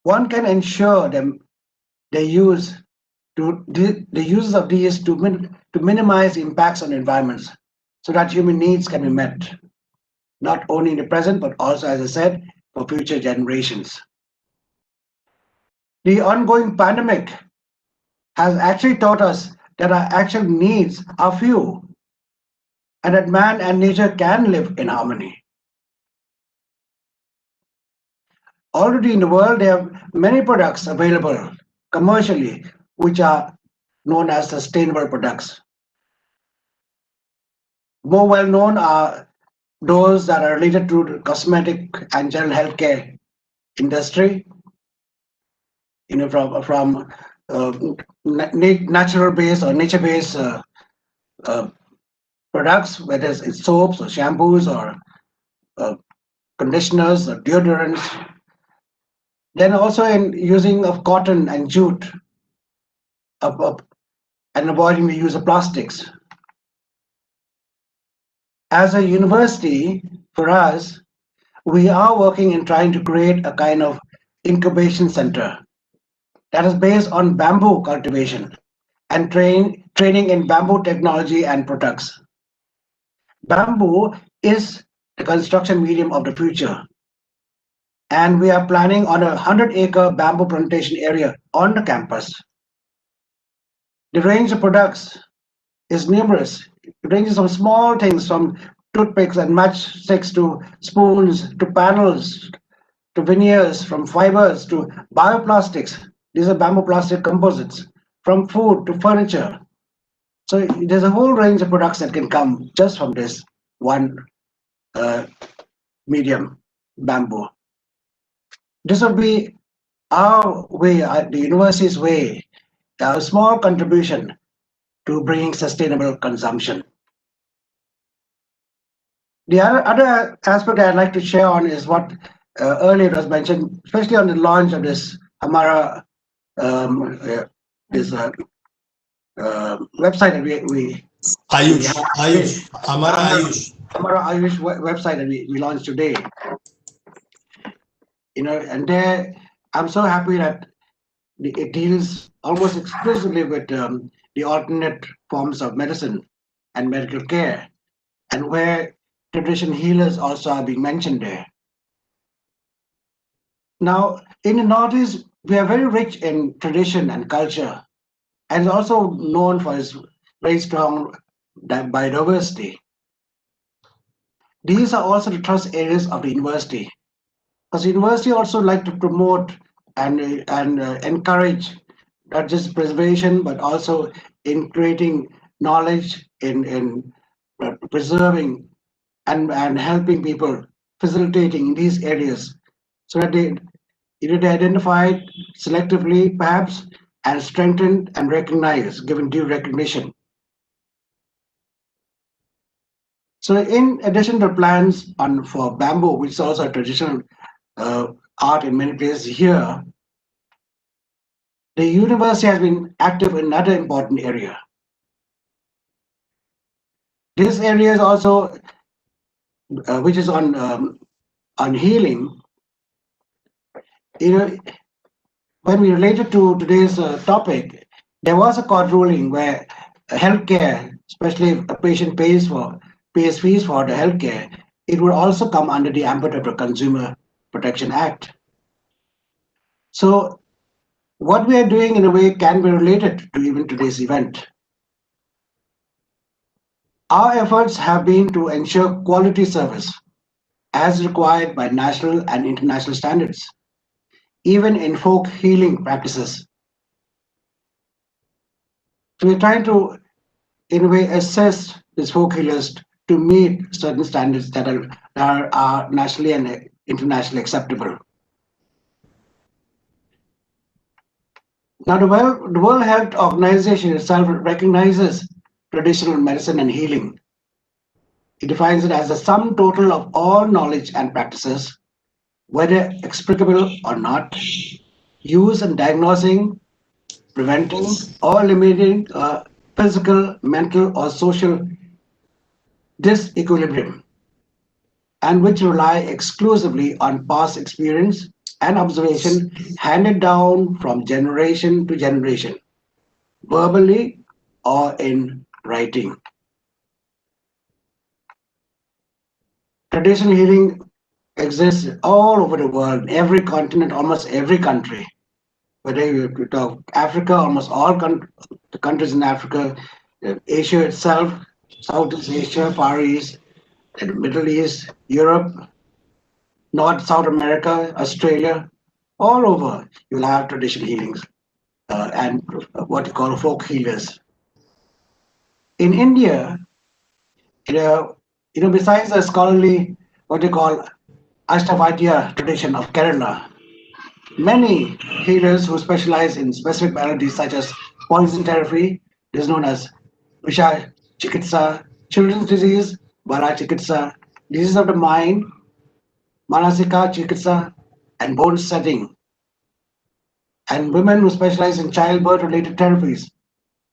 One can ensure the use of these to minimize impacts on environments so that human needs can be met. not only in the present, but also, as I said, for future generations. The ongoing pandemic has actually taught us that our actual needs are few and that man and nature can live in harmony. Already in the world, there are many products available commercially which are known as sustainable products. More well known are those that are related to the cosmetic and general healthcare industry, from natural based or nature based products, whether it's soaps or shampoos or conditioners or deodorants. Then also in using of cotton and jute and avoiding the use of plastics. As a university, for us, we are working in trying to create a kind of incubation center that is based on bamboo cultivation and training in bamboo technology and products. Bamboo is the construction medium of the future. And we are planning on a 100-acre bamboo plantation area on the campus. The range of products is numerous. It ranges from small things from toothpicks and matchsticks to spoons to panels to veneers, from fibers to bioplastics. These are bamboo plastic composites, from food to furniture. So there's a whole range of products that can come just from this one medium, bamboo. This will be our way, the university's way, a small contribution to bringing sustainable consumption. The other aspect I'd like to share on is what earlier was mentioned, especially on the launch of this Amara website that we Amara Ayush website that we launched today. And there I'm so happy that it deals almost exclusively with the alternate forms of medicine and medical care, and where traditional healers also are being mentioned there. Now, in the Northeast, we are very rich in tradition and culture, and is also known for its very strong biodiversity. These are also the trust areas of the university, because the university also like to promote and encourage not just preservation, but also in creating knowledge, in preserving and helping people, facilitating in these areas, so that they identified selectively, perhaps, and strengthened and recognized, given due recognition. So, in addition to plans for bamboo, which is also a traditional art in many places here, the university has been active in another important area. This area is also, which is on healing. When we related to today's topic, there was a court ruling where healthcare, especially if a patient pays fees for the healthcare, it would also come under the ambit of the Consumer Protection Act. So what we are doing in a way can be related to even today's event. Our efforts have been to ensure quality service as required by national and international standards, even in folk healing practices. So we're trying to, in a way, assess these folk healers to meet certain standards that are nationally and internationally acceptable. Now, the World Health Organization itself recognizes traditional medicine and healing. It defines it as the sum total of all knowledge and practices, whether explicable or not, used in diagnosing, preventing, or eliminating physical, mental, or social disequilibrium, and which rely exclusively on past experience and observation handed down from generation to generation, verbally or in writing. Traditional healing exists all over the world, every continent, almost every country. Whether you talk Africa, almost all the countries in Africa, Asia itself, Southeast Asia, Far East, the Middle East, Europe, North, South America, Australia, all over, you'll have traditional healings and what you call folk healers. In India, besides the scholarly, what you call Ashtavaidya tradition of Kerala, many healers who specialize in specific maladies such as poison therapy, is known as Visha Chikitsa, children's disease, Bala Chikitsa, disease of the mind, Manasika Chikitsa, and bone setting, and women who specialize in childbirth related therapies.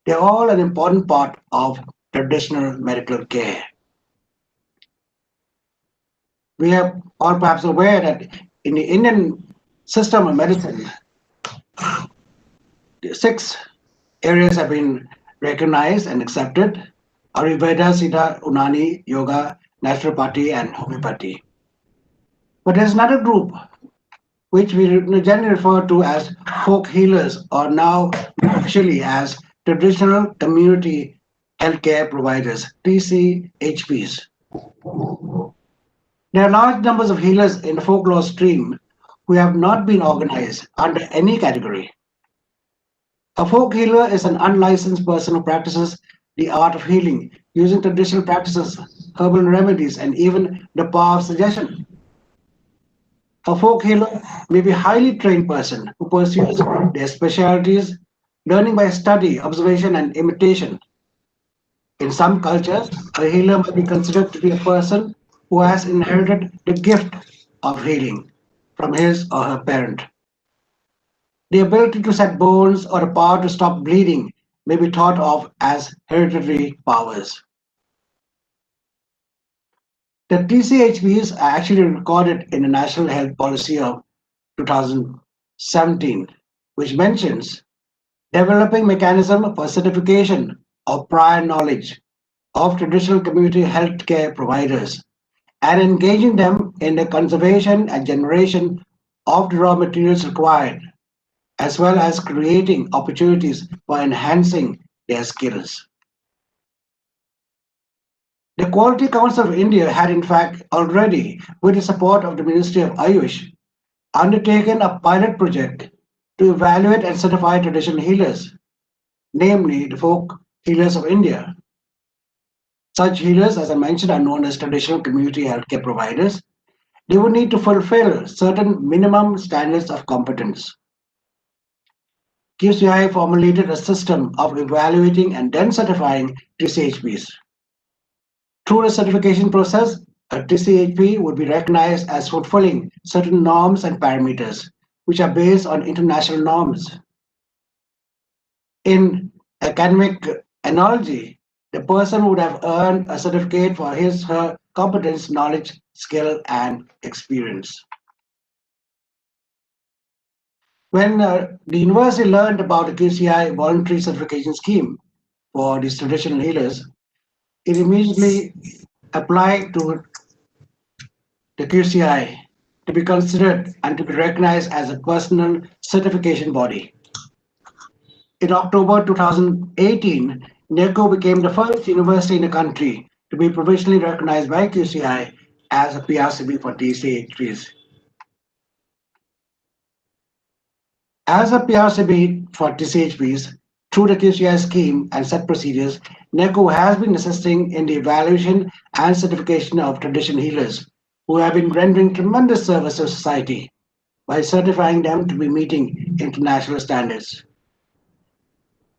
They're all an important part of traditional medical care. We are all perhaps aware that in the Indian system of medicine, 6 areas have been recognized and accepted: Ayurveda, Siddha, Unani, Yoga, Naturopathy, and Homeopathy. But there's another group which we generally refer to as folk healers, or now officially as traditional community healthcare providers, TCHPs. There are large numbers of healers in the folklore stream who have not been organized under any category. A folk healer is an unlicensed person who practices the art of healing using traditional practices, herbal remedies, and even the power of suggestion. A folk healer may be a highly trained person who pursues their specialties, learning by study, observation, and imitation. In some cultures, a healer may be considered to be a person who has inherited the gift of healing from his or her parent. The ability to set bones or the power to stop bleeding may be thought of as hereditary powers. The TCHPs are actually recorded in the National Health Policy of 2017, which mentions developing mechanism for certification of prior knowledge of traditional community healthcare providers and engaging them in the conservation and generation of the raw materials required, as well as creating opportunities for enhancing their skills. The Quality Council of India had in fact already, with the support of the Ministry of Ayush, undertaken a pilot project to evaluate and certify traditional healers, namely the folk healers of India. Such healers, as I mentioned, are known as traditional community healthcare providers. They would need to fulfill certain minimum standards of competence. QCI formulated a system of evaluating and then certifying TCHPs. Through the certification process, a TCHP would be recognized as fulfilling certain norms and parameters, which are based on international norms. In academic analogy, the person would have earned a certificate for his/her competence, knowledge, skill, and experience. When the university learned about the QCI voluntary certification scheme for these traditional healers, it immediately applied to the QCI to be considered and to be recognized as a personal certification body. In October 2018, NECO became the first university in the country to be provisionally recognized by QCI as a PRCB for TCHPs. As a PRCB for TCHPs, through the QCI scheme and set procedures, NECO has been assisting in the evaluation and certification of traditional healers who have been rendering tremendous service to society by certifying them to be meeting international standards.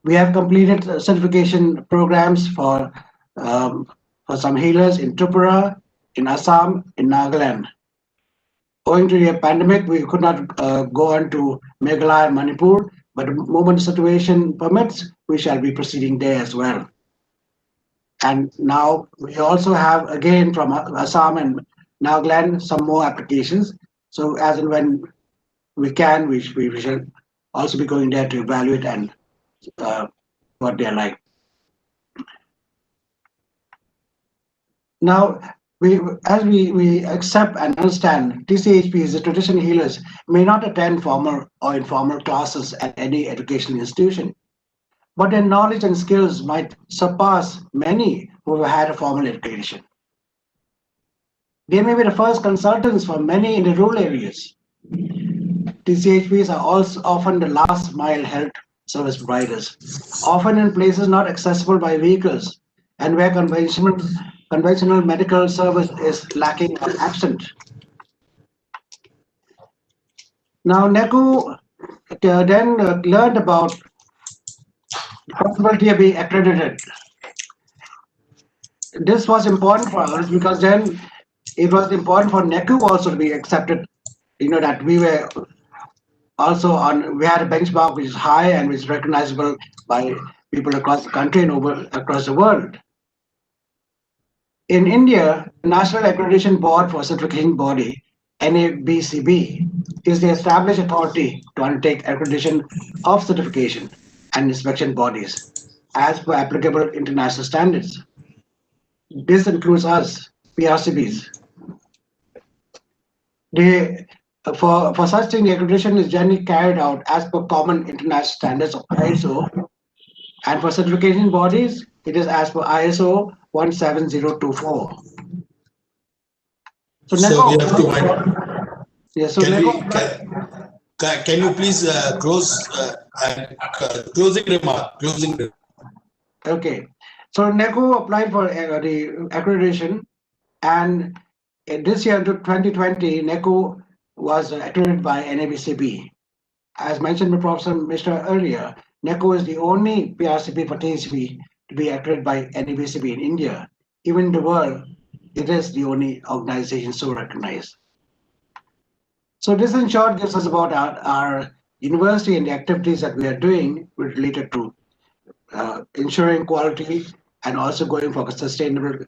We have completed certification programs for some healers in Tripura, in Assam, in Nagaland. Owing to the pandemic, we could not go on to Meghalaya and Manipur, but the moment the situation permits, we shall be proceeding there as well. And now we also have, again, from Assam and Nagaland, some more applications. So as and when we can, we shall also be going there to evaluate and what they're like. Now, as we accept and understand, TCHPs, the traditional healers, may not attend formal or informal classes at any educational institution, but their knowledge and skills might surpass many who have had a formal education. They may be the first consultants for many in the rural areas. TCHPs are also often the last mile health service providers, often in places not accessible by vehicles and where conventional medical service is lacking or absent. Now, NECU then learned about the possibility of being accredited. This was important for us because then it was important for NECU also to be accepted, that we were also we had a benchmark which is high and which is recognizable by people across the country and across the world. In India, the National Accreditation Board for Certification Body, NABCB, is the established authority to undertake accreditation of certification and inspection bodies as per applicable international standards. This includes us, PRCBs. For such thing, the accreditation is generally carried out as per common international standards of ISO, and for certification bodies, it is as per ISO 17024. So we have to wind. Yes, so can you please close closing remark? Okay. So NECU applied for the accreditation, and this year, to 2020, NECU was accredited by NABCB. As mentioned by Professor Mishra earlier, NECU is the only PRCB for TCP to be accredited by NABCB in India. Even in the world, it is the only organization so recognized. So this in short gives us about our university and the activities that we are doing related to ensuring quality and also going for sustainable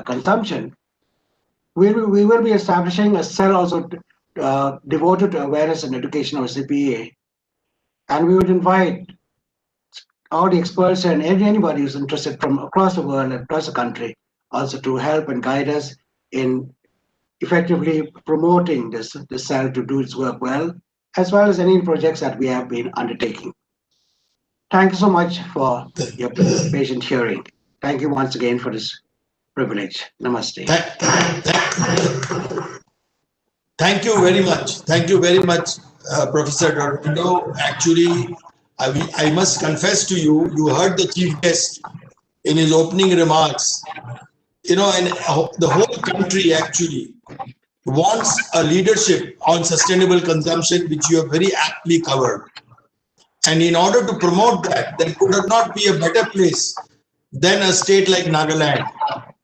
consumption. We will be establishing a cell also devoted to awareness and education of CPA. And we would invite all the experts and anybody who's interested from across the world and across the country also to help and guide us in effectively promoting this cell to do its work well, as well as any projects that we have been undertaking. Thank you so much for your patient hearing. Thank you once again for this privilege. Namaste. Thank you very much. Thank you very much, Professor Dorvindo. Actually, I must confess to you, you heard the chief guest in his opening remarks. And the whole country actually wants a leadership on sustainable consumption, which you have very aptly covered. And in order to promote that, there could not be a better place than a state like Nagaland,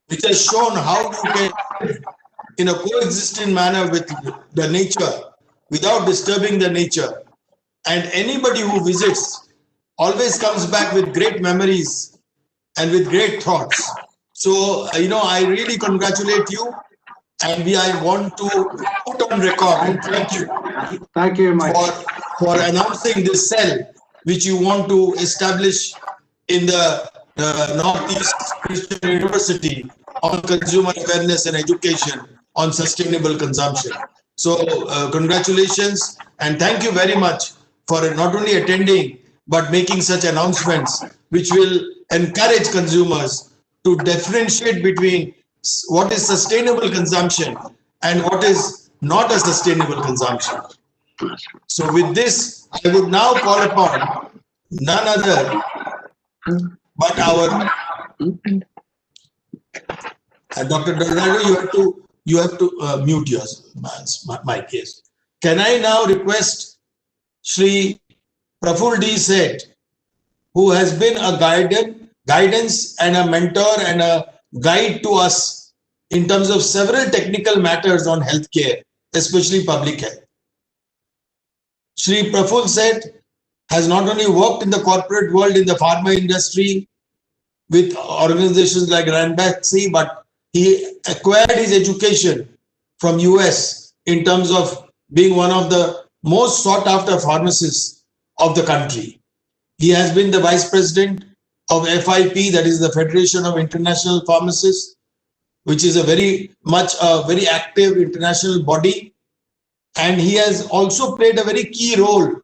which has shown how you can, in a coexisting manner with the nature, without disturbing the nature. And anybody who visits always comes back with great memories and with great thoughts. So, I really congratulate you, and I want to put on record and thank you. Thank you very much for announcing this cell, which you want to establish in the Northeast Christian University on consumer awareness and education on sustainable consumption. So, congratulations, and thank you very much for not only attending, but making such announcements, which will encourage consumers to differentiate between what is sustainable consumption and what is not a sustainable consumption. So with this, I would now call upon none other but our Dr. Dorvindo. You have to mute yours, my case. Can I now request Shri Praful D. Seth, who has been a guidance and a mentor and a guide to us in terms of several technical matters on healthcare, especially public health. Shri Praful Seth has not only worked in the corporate world in the pharma industry with organizations like Ranbaxy, but he acquired his education from US in terms of being one of the most sought after pharmacists of the country. He has been the vice president of FIP, that is the Federation of International Pharmacists. which is a very active international body. And he has also played a very key role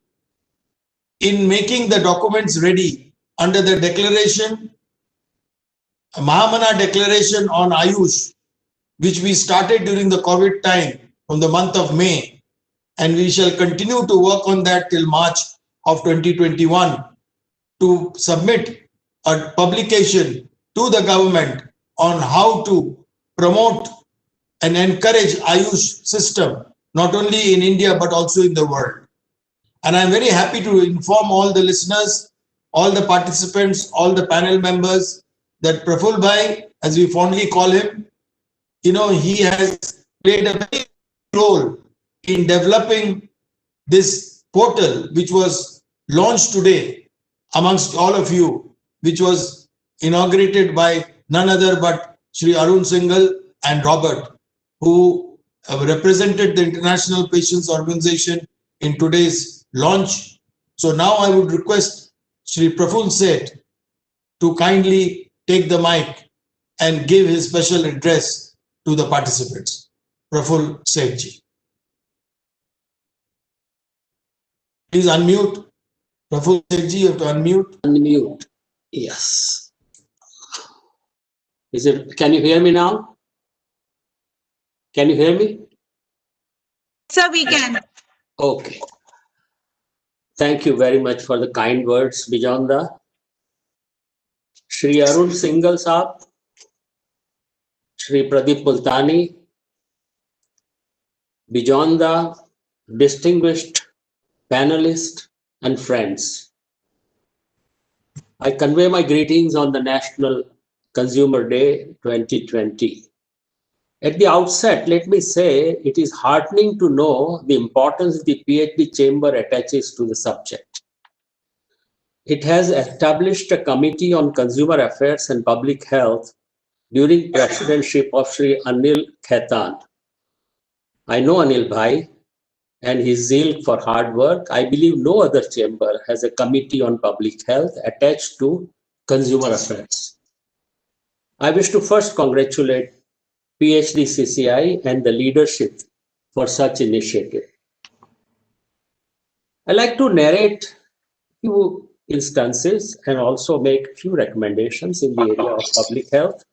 in making the documents ready under the declaration, Mahamana Declaration on Ayush, which we started during the COVID time from the month of May. And we shall continue to work on that till March of 2021 to submit a publication to the government on how to promote and encourage Ayush system, not only in India, but also in the world. And I'm very happy to inform all the listeners, all the participants, all the panel members that Praful Bhai, as we fondly call him, he has played a big role in developing this portal, which was launched today amongst all of you, which was inaugurated by none other but Shri Arun Singhal and Robert, who represented the International Patients Organization in today's launch. So now I would request Shri Praful Seth to kindly take the mic and give his special address to the participants. Praful Seth ji. Please unmute. Praful Seth ji, you have to unmute. Unmute. Yes. Can you hear me now? Can you hear me? Sir, we can. Okay. Thank you very much for the kind words, Bijanda. Shri Arun Singhal Saab, Shri Pradeep Multani, Bijanda, distinguished panelists and friends. I convey my greetings on the National Consumer Day 2020. At the outset, let me say it is heartening to know the importance the PhD chamber attaches to the subject. It has established a committee on consumer affairs and public health during presidency of Shri Anil Khaitan. I know Anil Bhai and his zeal for hard work. I believe no other chamber has a committee on public health attached to consumer affairs. I wish to first congratulate PhD CCI and the leadership for such initiative. I like to narrate few instances and also make few recommendations in the area of public health.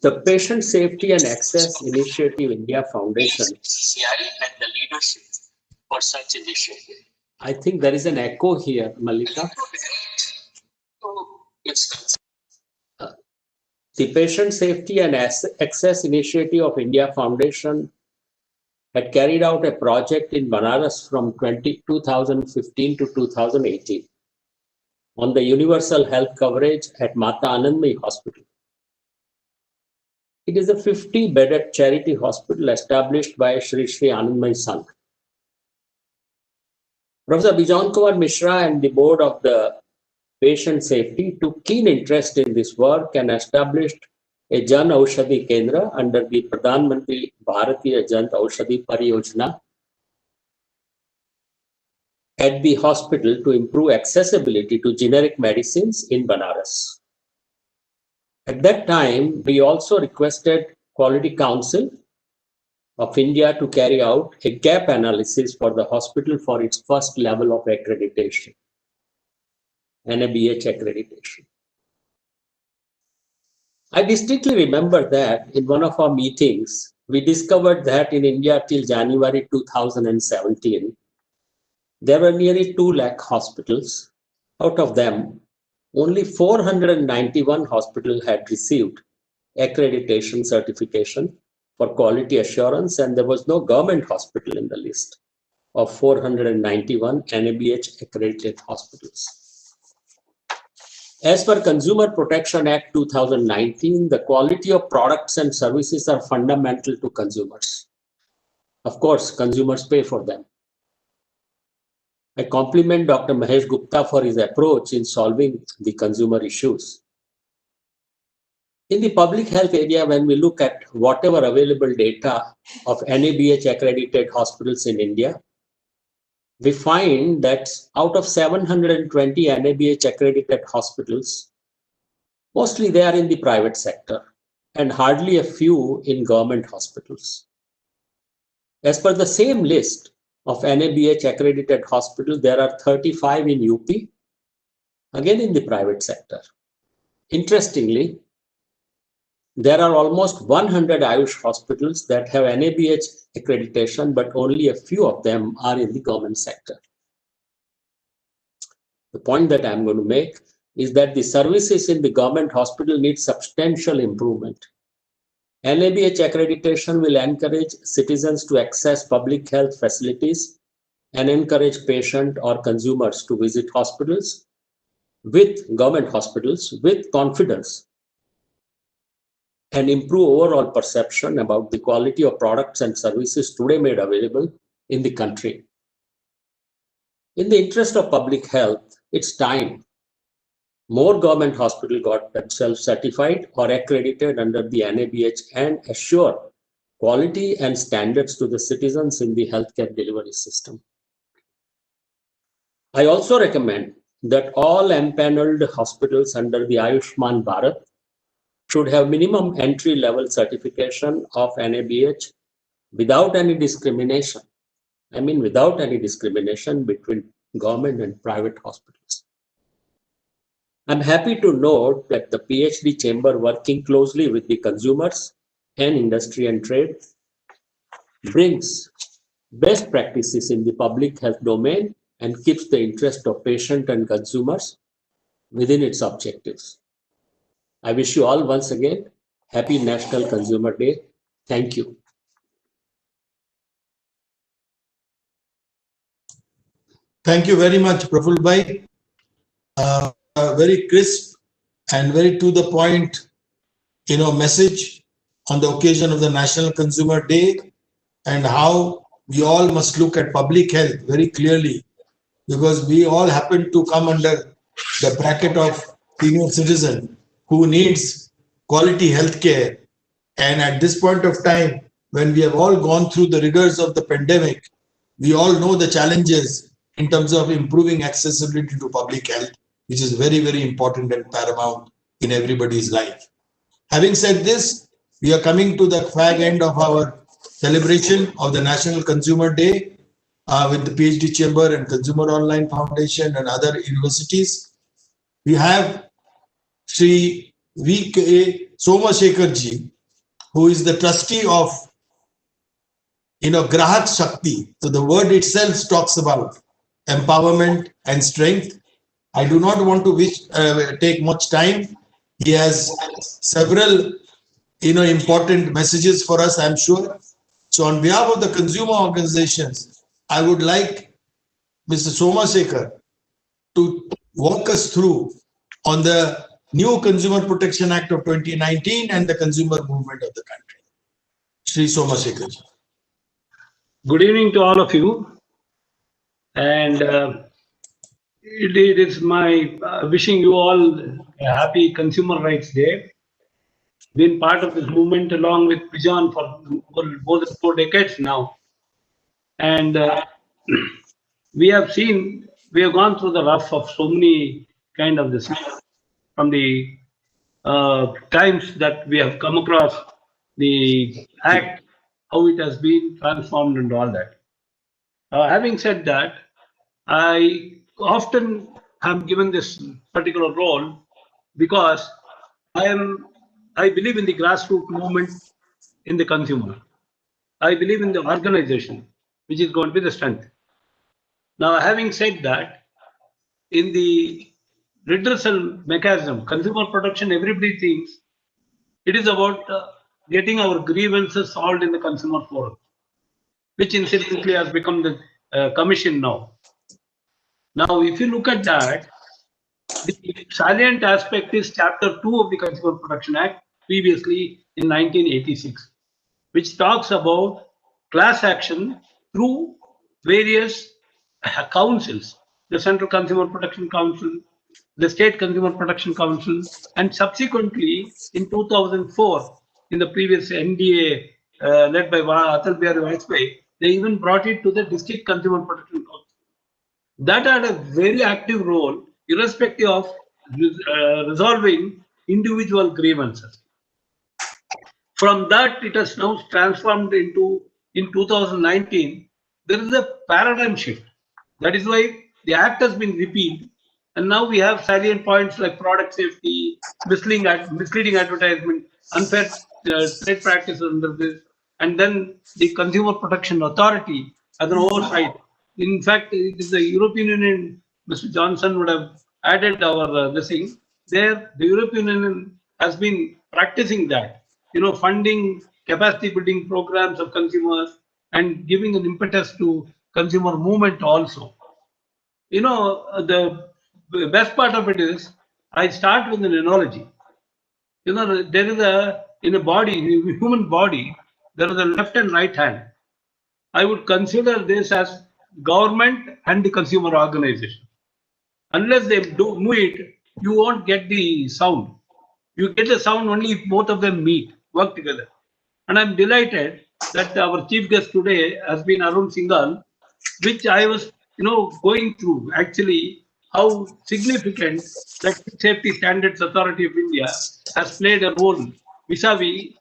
The Patient Safety and Access Initiative India Foundation and the leadership for such initiative. I think there is an echo here, Malika. The Patient Safety and Access Initiative of India Foundation had carried out a project in Banaras from 2015 to 2018 on the universal health coverage at Mata Anandamayi Hospital. It is a 50-bedded charity hospital established by Shri Anandamayi Sangh. Professor Bijan Kumar Mishra and the board of the Patient Safety took keen interest in this work and established a Jan Aushadhi Kendra under the Pradhan Mantri Bharatiya Jan Aushadhi Pariyojana at the hospital to improve accessibility to generic medicines in Banaras. At that time, we also requested Quality Council of India to carry out a gap analysis for the hospital for its first level of accreditation, NABH accreditation. I distinctly remember that in one of our meetings, we discovered that in India till January 2017, there were nearly 2 lakh hospitals. Out of them, only 491 hospitals had received accreditation certification for quality assurance, and there was no government hospital in the list of 491 NABH accredited hospitals. As per Consumer Protection Act 2019, the quality of products and services are fundamental to consumers. Of course, consumers pay for them. I compliment Dr. Mahesh Gupta for his approach in solving the consumer issues. In the public health area, when we look at whatever available data of NABH accredited hospitals in India, we find that out of 720 NABH accredited hospitals, mostly they are in the private sector and hardly a few in government hospitals. As per the same list of NABH accredited hospitals, there are 35 in UP, again in the private sector. Interestingly, there are almost 100 Ayush hospitals that have NABH accreditation, but only a few of them are in the government sector. The point that I'm going to make is that the services in the government hospital need substantial improvement. NABH accreditation will encourage citizens to access public health facilities and encourage patients or consumers to visit hospitals with government hospitals with confidence and improve overall perception about the quality of products and services today made available in the country. In the interest of public health, it's time more government hospitals got themselves certified or accredited under the NABH and assure quality and standards to the citizens in the healthcare delivery system. I also recommend that all empaneled hospitals under the Ayushman Bharat should have minimum entry-level certification of NABH without any discrimination. I mean, without any discrimination between government and private hospitals. I'm happy to note that the PhD chamber, working closely with the consumers and industry and trade, brings best practices in the public health domain and keeps the interest of patient and consumers within its objectives. I wish you all once again happy National Consumer Day. Thank you. Thank you very much, Praful Bhai. Very crisp and very to the point, message on the occasion of the National Consumer Day and how we all must look at public health very clearly, because we all happen to come under the bracket of senior citizen who needs quality health care. And at this point of time, when we have all gone through the rigors of the pandemic, we all know the challenges in terms of improving accessibility to public health, which is very, very important and paramount in everybody's life. Having said this, we are coming to the fag end of our celebration of the National Consumer Day with the PhD Chamber and Consumer Online Foundation and other universities. We have Sri V.K. Somashekhar ji, who is the trustee of Grahak Shakti. So the word itself talks about empowerment and strength. I do not want to take much time. He has several important messages for us, I'm sure. So on behalf of the consumer organizations, I would like Mr. Somashekhar to walk us through on the new Consumer Protection Act of 2019 and the consumer movement of the country. Sri Somashekhar. Good evening to all of you. And it is my wishing you all a happy Consumer Rights Day. Been part of this movement along with Bijan for more than 4 decades now. And we have gone through the rough of so many kind of this from the times that we have come across the act, how it has been transformed and all that. Having said that, I often have given this particular role because I believe in the grassroots movement in the consumer. I believe in the organization, which is going to be the strength. Now, having said that, in the redressal mechanism, consumer protection, everybody thinks it is about getting our grievances solved in the consumer forum, which incidentally has become the commission now. Now, if you look at that, the salient aspect is Chapter 2 of the Consumer Protection Act, previously in 1986, which talks about class action through various councils, the Central Consumer Protection Council, the State Consumer Protection Council, and subsequently in 2004, in the previous NDA led by Atal Bihari Vajpayee, they even brought it to the District Consumer Protection Council. that had a very active role, irrespective of resolving individual grievances. From that, it has now transformed into, in 2019, there is a paradigm shift. That is why the Act has been repealed, and now we have salient points like product safety, misleading advertisement, unfair trade practices under this, and then the Consumer Protection Authority as an oversight. In fact, it is the European Union, Mr. Johnson would have added our this thing. There, the European Union has been practicing that, funding capacity building programs of consumers and giving an impetus to consumer movement also. The best part of it is, I start with an analogy. There is in a body, in a human body, there is a left and right hand. I would consider this as government and the consumer organization. Unless they do it, you won't get the sound. You get the sound only if both of them work together. And I'm delighted that our chief guest today has been Arun Singhal, which I was, going through actually how significant that Safety Standards Authority of India has played a role vis-a-vis,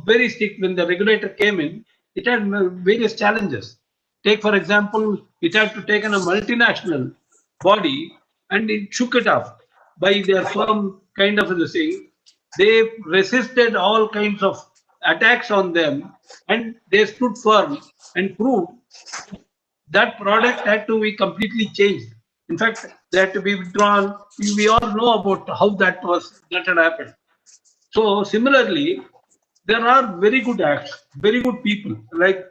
very strict. When the regulator came in, it had various challenges. Take, for example, it had to take on a multinational body and it shook it off by their firm kind of a thing. They resisted all kinds of attacks on them and they stood firm and proved that product had to be completely changed. In fact, they had to be withdrawn. We all know about how that had happened. So similarly, there are very good acts, very good people like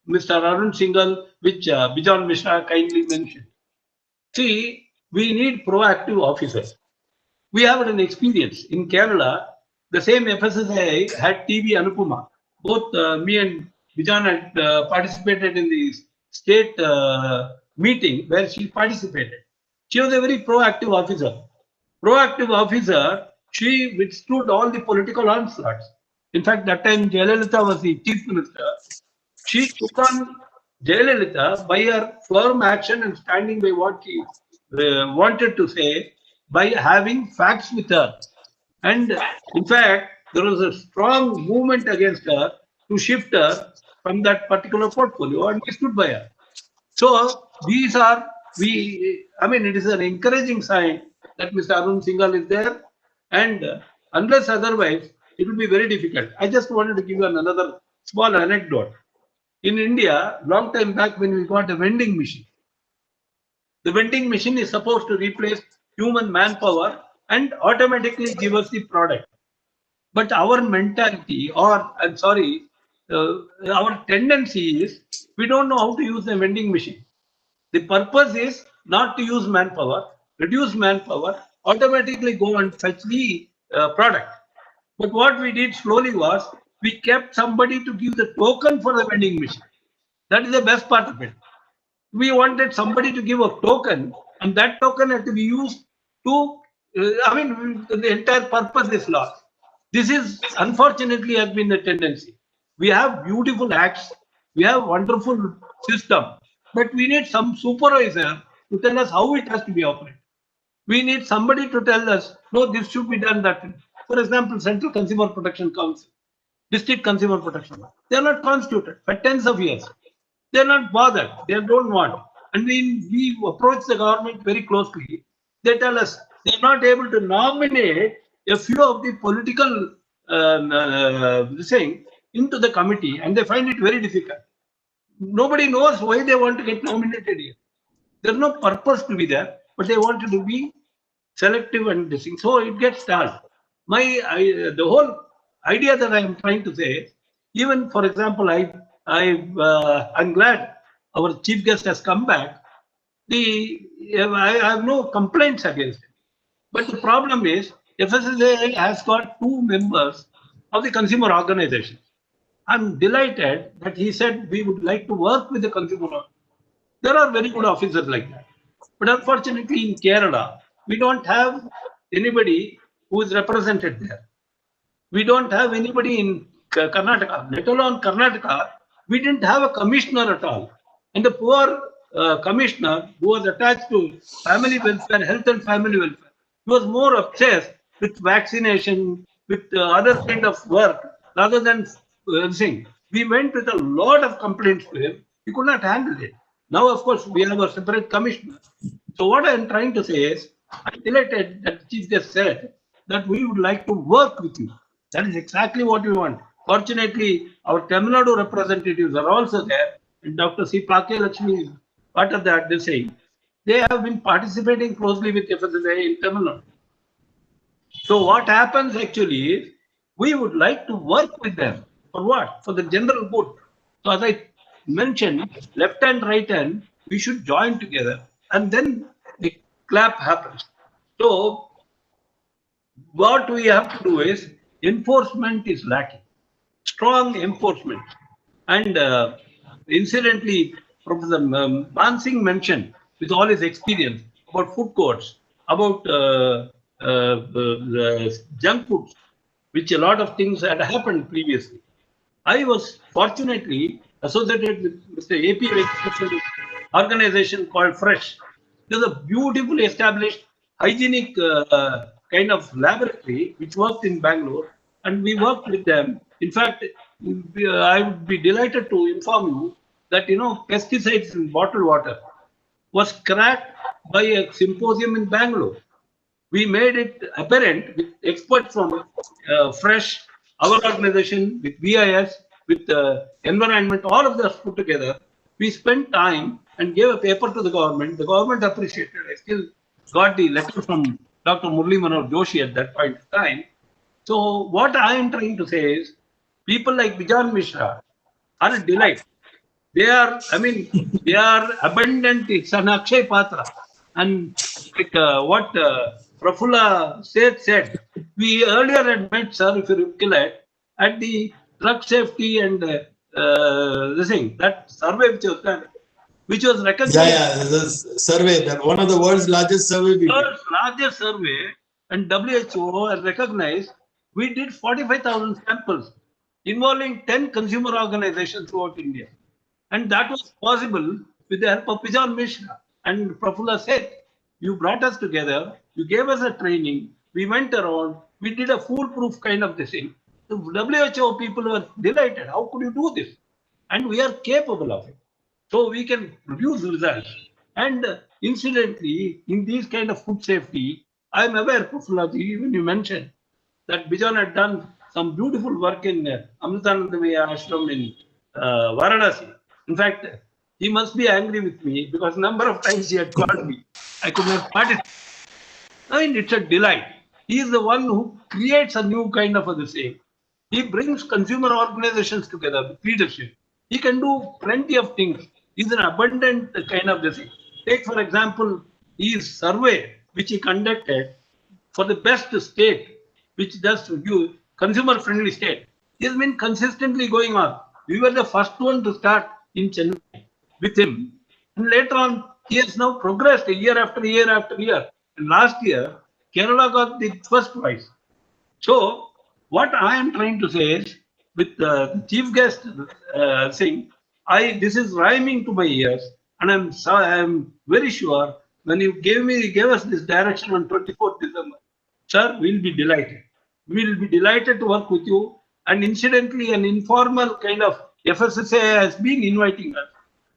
Mr. Arun Singhal, which Bijan Mishra kindly mentioned. See, we need proactive officers. We have an experience in Kerala. The same FSSAI had TV Anupama. Both me and Bijan had participated in the state meeting where she participated. She was a very proactive officer. She withstood all the political onslaughts. In fact, that time Jayalalitha was the chief minister. She took on Jayalalitha by her firm action and standing by what she wanted to say, by having facts with her. And in fact, there was a strong movement against her to shift her from that particular portfolio, and we stood by her. So these are, it is an encouraging sign that Mr. Arun Singhal is there, and unless otherwise, it will be very difficult. I just wanted to give you another small anecdote. In India, long time back when we got a vending machine, the vending machine is supposed to replace human manpower and automatically give us the product. But our mentality, our tendency is, we don't know how to use a vending machine. The purpose is not to use manpower, reduce manpower, automatically go and fetch the product. But what we did slowly was, we kept somebody to give the token for the vending machine. That is the best part of it. We wanted somebody to give a token, and that token had to be used to, the entire purpose is lost. This is, unfortunately, has been the tendency. We have beautiful acts, we have wonderful system, but we need some supervisor to tell us how it has to be operated. We need somebody to tell us, no, this should be done that. For example, Central Consumer Protection Council, District Consumer Protection, they are not constituted for tens of years. They are not bothered. They don't want. And we approach the government very closely. They tell us they are not able to nominate a few of the political into the committee, and they find it very difficult. Nobody knows why they want to get nominated here. There's no purpose to be there, but they wanted to be selective and this thing. So it gets stalled. The whole idea that I am trying to say, even for example, I'm glad our chief guest has come back. I have no complaints against it. But the problem is, FSSAI has got 2 members of the consumer organization. I'm delighted that he said we would like to work with the consumer. There are very good officers like that. But unfortunately in Kerala, we don't have anybody who is represented there. We don't have anybody in Karnataka, let alone Karnataka. We didn't have a commissioner at all. And the poor commissioner who was attached to family welfare, health and family welfare. He was more obsessed with vaccination, with other kind of work rather than thing. We went with a lot of complaints to him. He could not handle it. Now, of course, we have a separate commissioner. So what I am trying to say is, I'm delighted that the chief just said that we would like to work with you. That is exactly what we want. Fortunately, our Tamil Nadu representatives are also there, and Dr. C. Pake Lakshmi is part of that. They say they have been participating closely with FSSAI in Tamil Nadu. So what happens actually is we would like to work with them for what? For the general good. So as I mentioned, left and right hand, we should join together, and then the clap happens. So what we have to do is enforcement is lacking, strong enforcement. And incidentally, Professor Mansingh mentioned with all his experience about food courts, about junk foods, which a lot of things had happened previously. I was fortunately associated with Mr. A.P. Venkateswaran organization called Fresh. It was a beautifully established hygienic kind of laboratory which worked in Bangalore, and we worked with them. In fact, I would be delighted to inform you that pesticides in bottled water was cracked by a symposium in Bangalore. We made it apparent with experts from Fresh, our organization, with VIS, with environment, all of us put together. We spent time and gave a paper to the government. The government appreciated. I still got the letter from Dr. Murli Manohar Joshi at that point in time. So what I am trying to say is, people like Bijan Mishra are a delight. They are, they are abundant. It's an Akshay Patra. And like what Prafulla said, we earlier had met, sir, if you recollect, at the drug safety and this thing, that survey which was recognized. Yeah, the survey, that one of the world's largest survey. World's largest survey, and WHO has recognized. We did 45,000 samples involving 10 consumer organizations throughout India. And that was possible with the help of Bijan Mishra and Prafulla said, you brought us together, you gave us a training, we went around, we did a foolproof kind of this thing. The WHO people were delighted. How could you do this? And we are capable of it. So we can produce results. And incidentally, in these kind of food safety, I am aware, Prafulla, even you mentioned that Bijan had done some beautiful work in Amritanandamaya Ashram in Varanasi. In fact, he must be angry with me because number of times he had called me. I could not participate. I mean, it's a delight. He is the one who creates a new kind of a thing. He brings consumer organizations together with leadership. He can do plenty of things. He's an abundant kind of this thing. Take, for example, his survey, which he conducted for the best state, which does review consumer-friendly state. He has been consistently going on. We were the first one to start in Chennai with him. And later on, he has now progressed year after year after year. And last year, Kerala got the first prize. So, what I am trying to say is, with the chief guest saying, this is rhyming to my ears, and I'm very sure when you gave us this direction on 24th December, sir, we'll be delighted. We'll be delighted to work with you. And incidentally, an informal kind of FSSAI has been inviting us.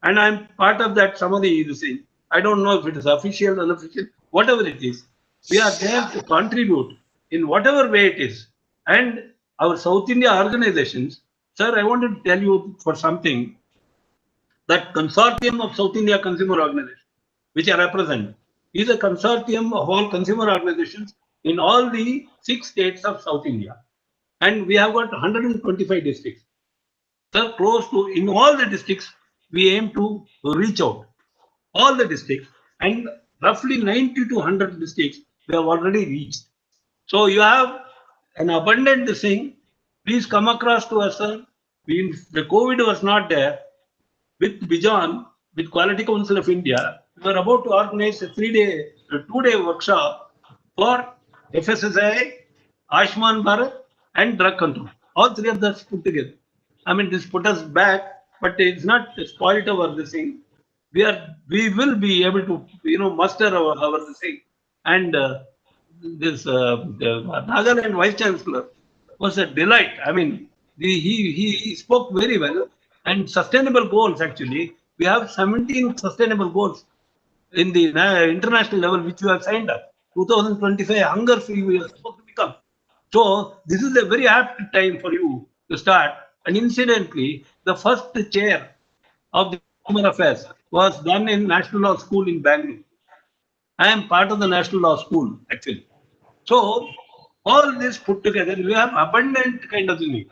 And I'm part of that, some of the thing. I don't know if it is official or unofficial, whatever it is. We are there to contribute in whatever way it is. And our South India organizations, sir, I wanted to tell you for something, that consortium of South India consumer organizations, which I represent, is a consortium of all consumer organizations in all the 6 states of South India. And we have got 125 districts. So close to, in all the districts, we aim to reach out. All the districts, and roughly 90 to 100 districts, we have already reached. So you have an abundant thing. Please come across to us, sir. The COVID was not there. With Bijan, with Quality Council of India, we are about to organize a 2-day workshop for FSSAI, Ayushman Bharat, and drug control. All 3 of us put together. I mean, this put us back, but it's not spoiled our this thing. we will be able to muster our thing. And this Nagaland Vice Chancellor was a delight. I mean, he spoke very well. And sustainable goals, actually, we have 17 sustainable goals in the international level which we have signed up. 2025 hunger free we are supposed to become. So this is a very apt time for you to start. And incidentally, the first chair of the Consumer Affairs was done in National Law School in Bangalore. I am part of the National Law School, actually. So all this put together, we have abundant kind of thing.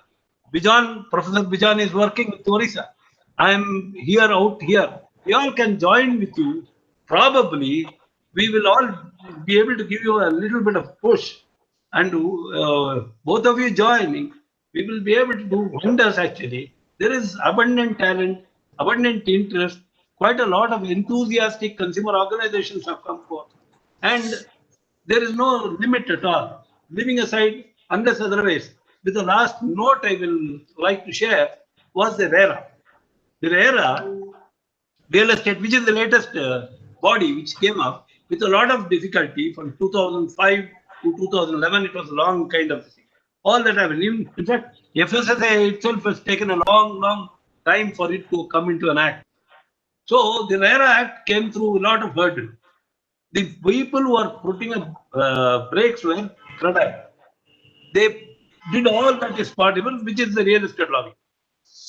Bijan, Professor Bijan is working with Orissa. I am here, out here. We all can join with you. Probably, we will all be able to give you a little bit of push. And both of you joining, we will be able to do wonders, actually. There is abundant talent, abundant interest. Quite a lot of enthusiastic consumer organizations have come forth. And there is no limit at all. Leaving aside, unless otherwise, with the last note I will like to share was the RERA. The RERA, real estate, which is the latest body which came up with a lot of difficulty from 2005 to 2011. It was a long kind of thing. All that happened. In fact, FSSAI itself has taken a long time for it to come into an act. So the RERA Act came through a lot of hurdles. The people who are putting up brakes were CREDAI. They did all that is possible, which is the real estate lobby.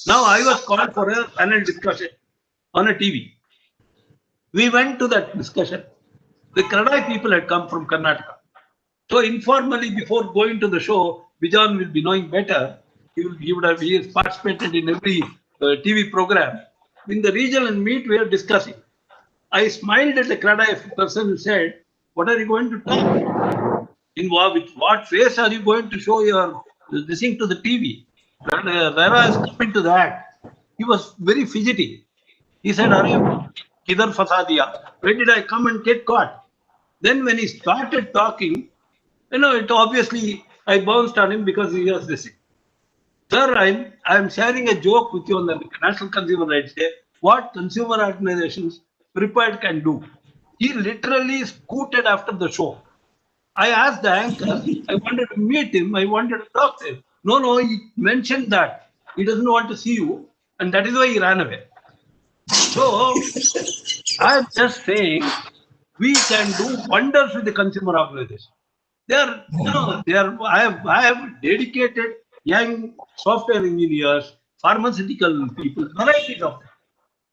Now I was called for a panel discussion on a TV. We went to that discussion. The CREDAI people had come from Karnataka. So informally, before going to the show, Bijan will be knowing better. He has participated in every TV program. In the regional meet, we are discussing. I smiled at the CREDAI person and said, "What are you going to talk? With what face are you going to show your listening to the TV?" RERA has come into that. He was very fidgety. He said, "Kidhar fasa diya? Where did I come and get caught?" Then when he started talking, it obviously I bounced on him because he was listening. Sir, I am sharing a joke with you on the National Consumer Rights Day. What consumer organizations prepared can do. He literally scooted after the show. I asked the anchor, I wanted to meet him, I wanted to talk to him. No, he mentioned that he doesn't want to see you, and that is why he ran away. So I'm just saying we can do wonders with the consumer organization. I have dedicated young software engineers, pharmaceutical people, varieties of them.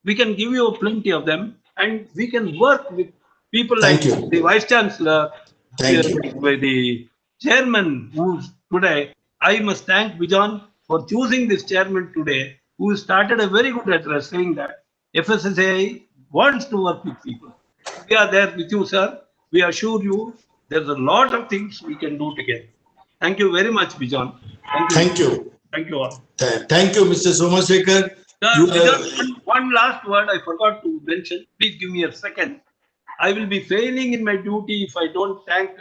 We can give you plenty of them, and we can work with people like the Vice Chancellor, the chairman, who's today. I must thank Bijan for choosing this chairman today, who started a very good address saying that FSSAI wants to work with people. We are there with you, sir. We assure you there's a lot of things we can do together. Thank you very much, Bijan. Thank you. Thank you all. Thank you, Mr. Somasekhar. One last word I forgot to mention. Please give me a second. I will be failing in my duty if I don't thank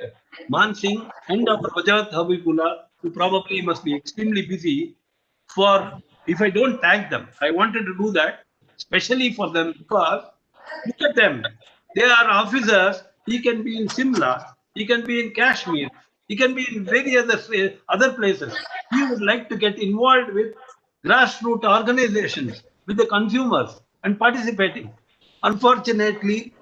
Man Singh and Dr. Vajat Habibullah, who probably must be extremely busy, if I don't thank them. I wanted to do that, especially for them, because look at them. They are officers. He can be in Simla. He can be in Kashmir. He can be in various other places. He would like to get involved with grassroots organizations, with the consumers, and participating. Unfortunately,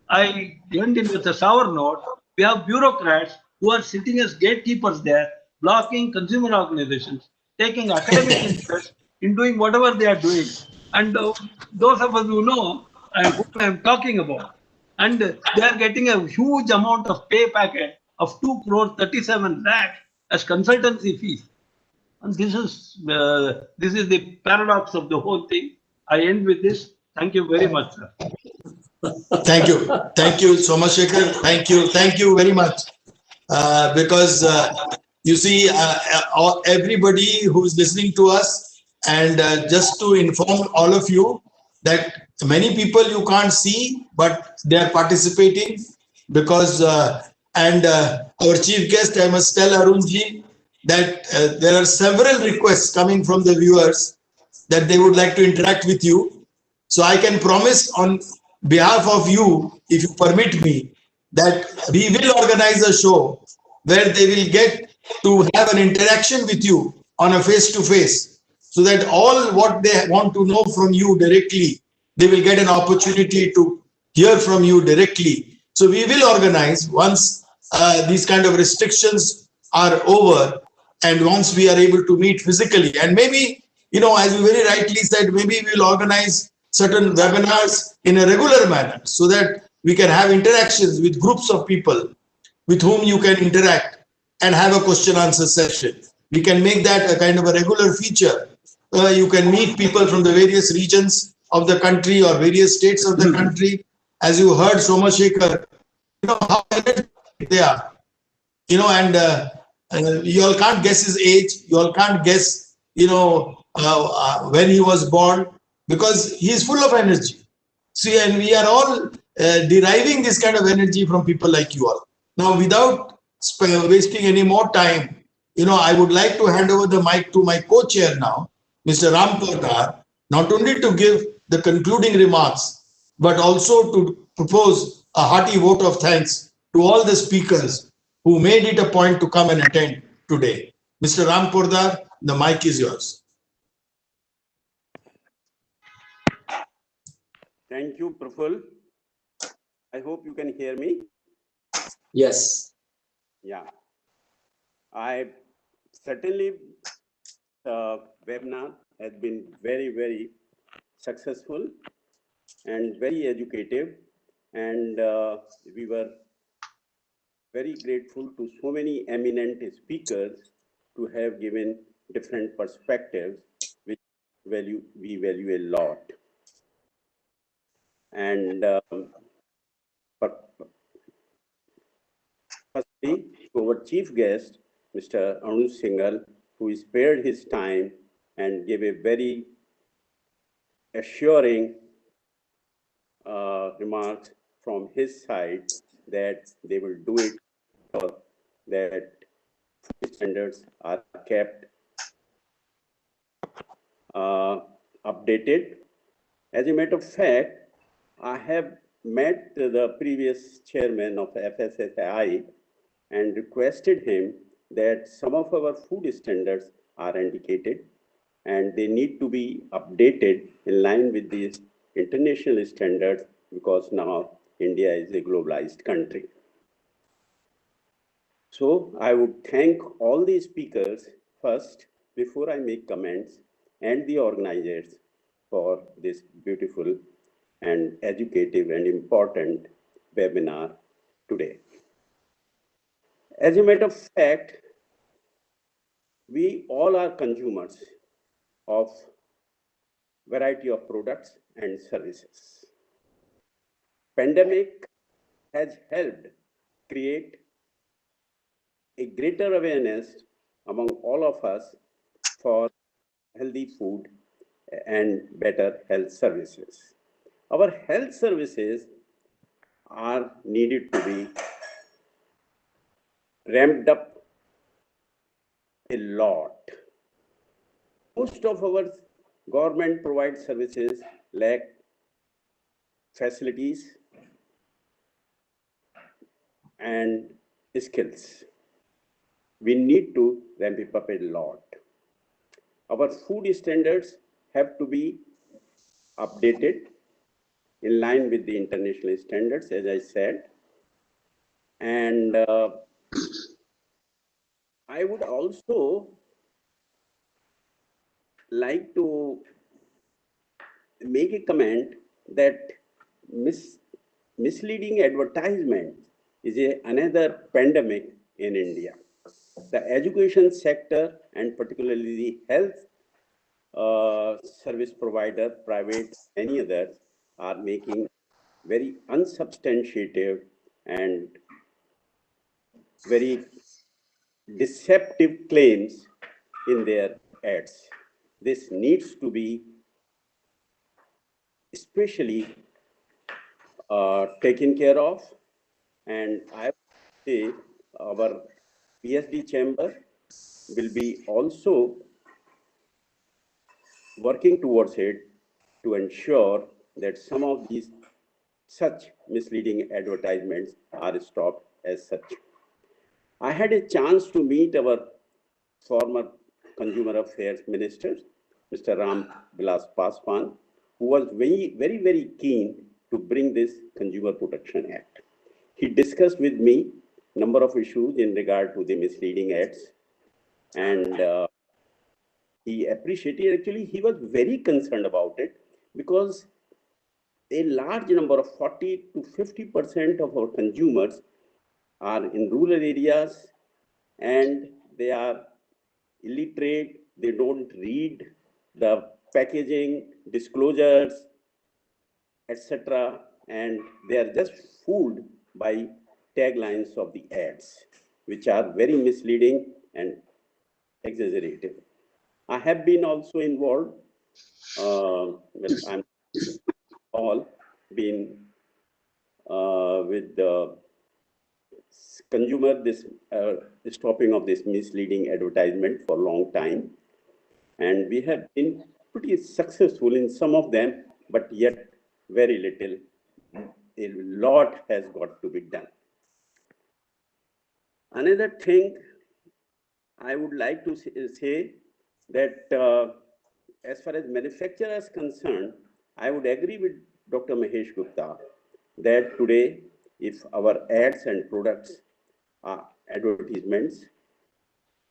I end in with a sour note. We have bureaucrats who are sitting as gatekeepers there, blocking consumer organizations, taking academic interest in doing whatever they are doing. And those of us who know what I am talking about. And they are getting a huge amount of pay packet of 2 crore 37 lakh as consultancy fees. And this is the paradox of the whole thing. I end with this. Thank you very much, sir. Thank you, Somasekhar. Thank you very much. Because you see, everybody who's listening to us, and just to inform all of you that many people you can't see, but they are participating because, and our chief guest, I must tell Arunji that there are several requests coming from the viewers that they would like to interact with you. So I can promise on behalf of you, if you permit me, that we will organize a show where they will get to have an interaction with you on a face-to-face, so that all what they want to know from you directly, they will get an opportunity to hear from you directly. So we will organize once these kind of restrictions are over, and once we are able to meet physically, and maybe, you know, as you very rightly said, maybe we will organize certain webinars in a regular manner so that we can have interactions with groups of people with whom you can interact and have a question answer session. We can make that a kind of a regular feature. You can meet people from the various regions of the country or various states of the country. As you heard Somashekar, you know how energetic they are, you know, and you all can't guess his age, you all can't guess, you know, when he was born, because he is full of energy. See, and we are all deriving this kind of energy from people like you all. Now, without wasting any more time, you know, I would like to hand over the mic to my co-chair now, Mr. Ram Poddar, not only to give the concluding remarks, but also to propose a hearty vote of thanks to all the speakers who made it a point to come and attend today. Mr. Ram Poddar, the mic is yours. Thank you, Praful. I hope you can hear me. Yes. Yeah. I certainly, webinar has been very, very successful and very educative. And we were very grateful to so many eminent speakers to have given different perspectives, which we value a lot. And firstly, to our chief guest, Mr. Arun Singhal, who spared his time and gave a very assuring remarks from his side that they will do it, or that standards are kept updated. As a matter of fact, I have met the previous chairman of FSSAI and requested him that some of our food standards are indicated and they need to be updated in line with these international standards, because now India is a globalized country. So I would thank all the speakers first before I make comments, and the organizers for this beautiful and educative and important webinar today. As a matter of fact, we all are consumers of variety of products and services. Pandemic has helped create a greater awareness among all of us for healthy food and better health services. Our health services are needed to be ramped up a lot. Most of our government provided services lack facilities and skills. We need to ramp it up a lot. Our food standards have to be updated in line with the international standards, as I said. And I would also like to make a comment that misleading advertisement is another pandemic in India. The education sector, and particularly the health service provider, private, any others, are making very unsubstantiated and very deceptive claims in their ads. This needs to be especially taken care of, and I would say our PSD chamber will be also working towards it to ensure that some of these such misleading advertisements are stopped as such. I had a chance to meet our former Consumer Affairs Minister, Mr. Ram Vilas Paswan, who was very keen to bring this Consumer Protection Act. He discussed with me a number of issues in regard to the misleading ads, and he appreciated, actually, he was very concerned about it, because a large number of 40 to 50% of our consumers are in rural areas, and they are illiterate, they don't read the packaging, disclosures, etc., and they are just fooled by taglines of the ads, which are very misleading and exaggerated. I have been also involved, I'm all been with the consumer, this stopping of this misleading advertisement for a long time. And we have been pretty successful in some of them, but yet very little. A lot has got to be done. Another thing I would like to say that as far as manufacturer is concerned, I would agree with Dr. Mahesh Gupta that today, if our ads and products are advertisements,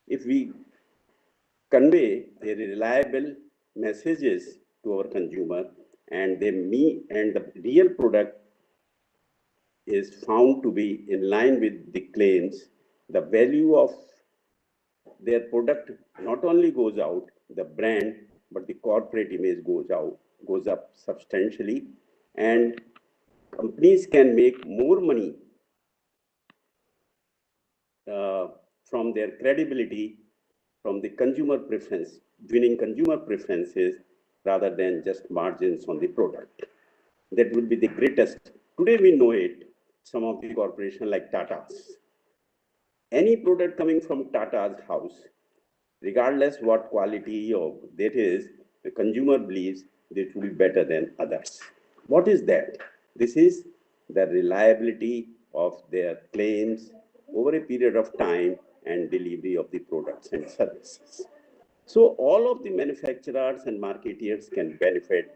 if we convey a reliable messages to our consumer, and the real product is found to be in line with the claims, the value of their product not only goes out, the brand, but the corporate image goes up substantially, and companies can make more money from their credibility, from the consumer preference, winning consumer preferences, rather than just margins on the product. That would be the greatest. Today we know it, some of the corporations like Tata's. Any product coming from Tata's house, regardless what quality of that is, the consumer believes that will be better than others. What is that? This is the reliability of their claims over a period of time and delivery of the products and services. So all of the manufacturers and marketeers can benefit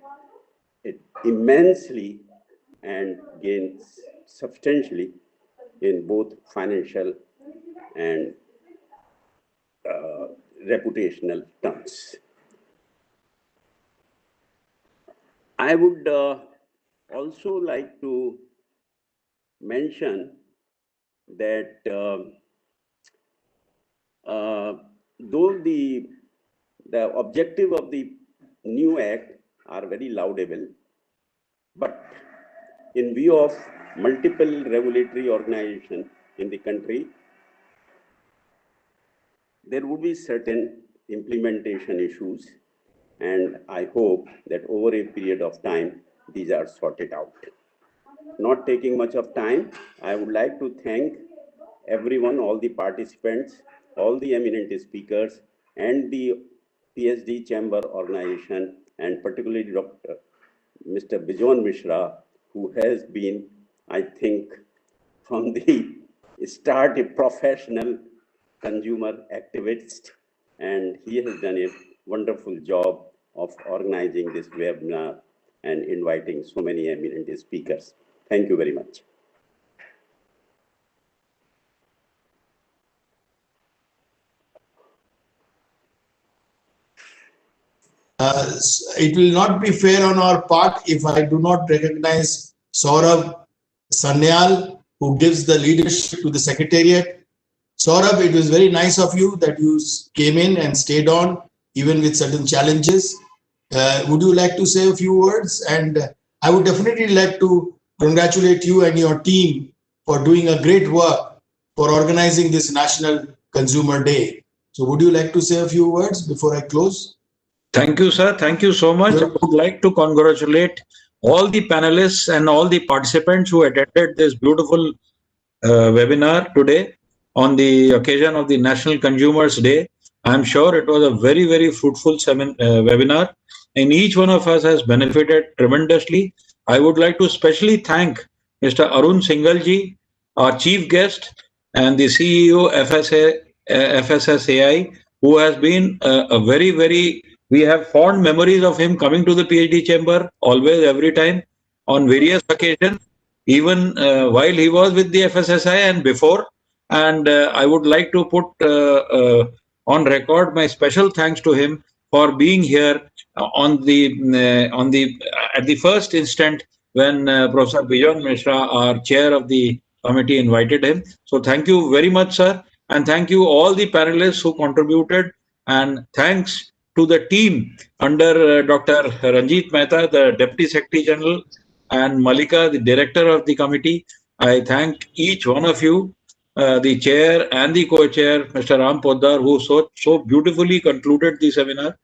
it immensely and gain substantially in both financial and reputational terms. I would also like to mention that though the objective of the new act are very laudable, but in view of multiple regulatory organizations in the country, there would be certain implementation issues, and I hope that over a period of time, these are sorted out. Not taking much of time, I would like to thank everyone, all the participants, all the eminent speakers, and the PSD Chamber organization, and particularly Mr. Bijon Mishra, who has been, I think, from the start a professional consumer activist, and he has done a wonderful job of organizing this webinar and inviting so many eminent speakers. Thank you very much. It will not be fair on our part if I do not recognize Saurabh Sanyal, who gives the leadership to the Secretariat. Saurabh, it was very nice of you that you came in and stayed on, even with certain challenges. Would you like to say a few words? And I would definitely like to congratulate you and your team for doing a great work for organizing this National Consumer Day. So would you like to say a few words before I close? Thank you, sir. Thank you so much. I would like to congratulate all the panelists and all the participants who attended this beautiful webinar today on the occasion of the National Consumers Day. I'm sure it was a very, very fruitful webinar, and each one of us has benefited tremendously. I would like to specially thank Mr. Arun Singhal-ji, our chief guest, and the CEO FSSAI, who has been a very, we have fond memories of him coming to the PhD chamber always, every time, on various occasions, even while he was with the FSSAI and before. And I would like to put on record my special thanks to him for being here at the first instant when Professor Bijon Mishra, our chair of the committee, invited him. So thank you very much, sir. And thank you all the panelists who contributed. And thanks to the team under Dr. Ranjit Mehta, the Deputy Secretary General, and Malika, the director of the committee. I thank each one of you, the chair and the co-chair, Mr. Ram Poddar, who so beautifully concluded the seminar.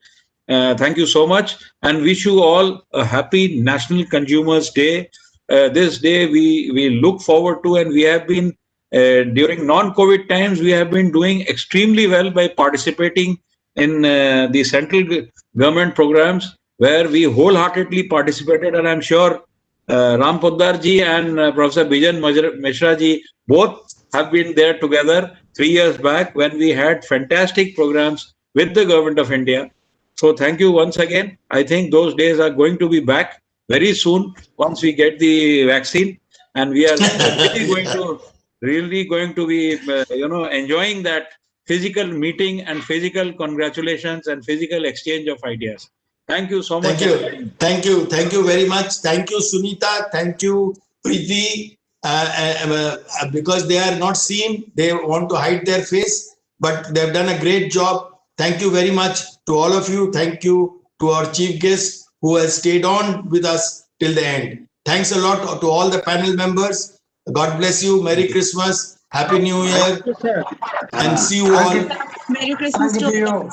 Thank you so much, and wish you all a happy National Consumers Day. This day we look forward to, and we have been, during non-COVID times, we have been doing extremely well by participating in the central government programs where we wholeheartedly participated. And I'm sure Ram Poddar ji and Professor Bijon Mishra ji both have been there together 3 years back when we had fantastic programs with the government of India. So thank you once again. I think those days are going to be back very soon once we get the vaccine, and we are really going to be enjoying that physical meeting and physical congratulations and physical exchange of ideas. Thank you so much. Thank you very much. Thank you, Sunita. Thank you, Preeti. Because they are not seen, they want to hide their face, but they've done a great job. Thank you very much to all of you. Thank you to our chief guest who has stayed on with us till the end. Thanks a lot to all the panel members. God bless you. Merry Christmas. Happy New Year. And see you all. Merry Christmas to you.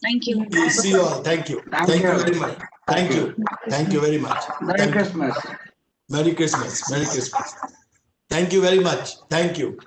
Thank you. See you all. Thank you. Thank you very much. Thank you. Thank you very much. Merry Christmas. Merry Christmas. Merry Christmas. Thank you very much. Thank you.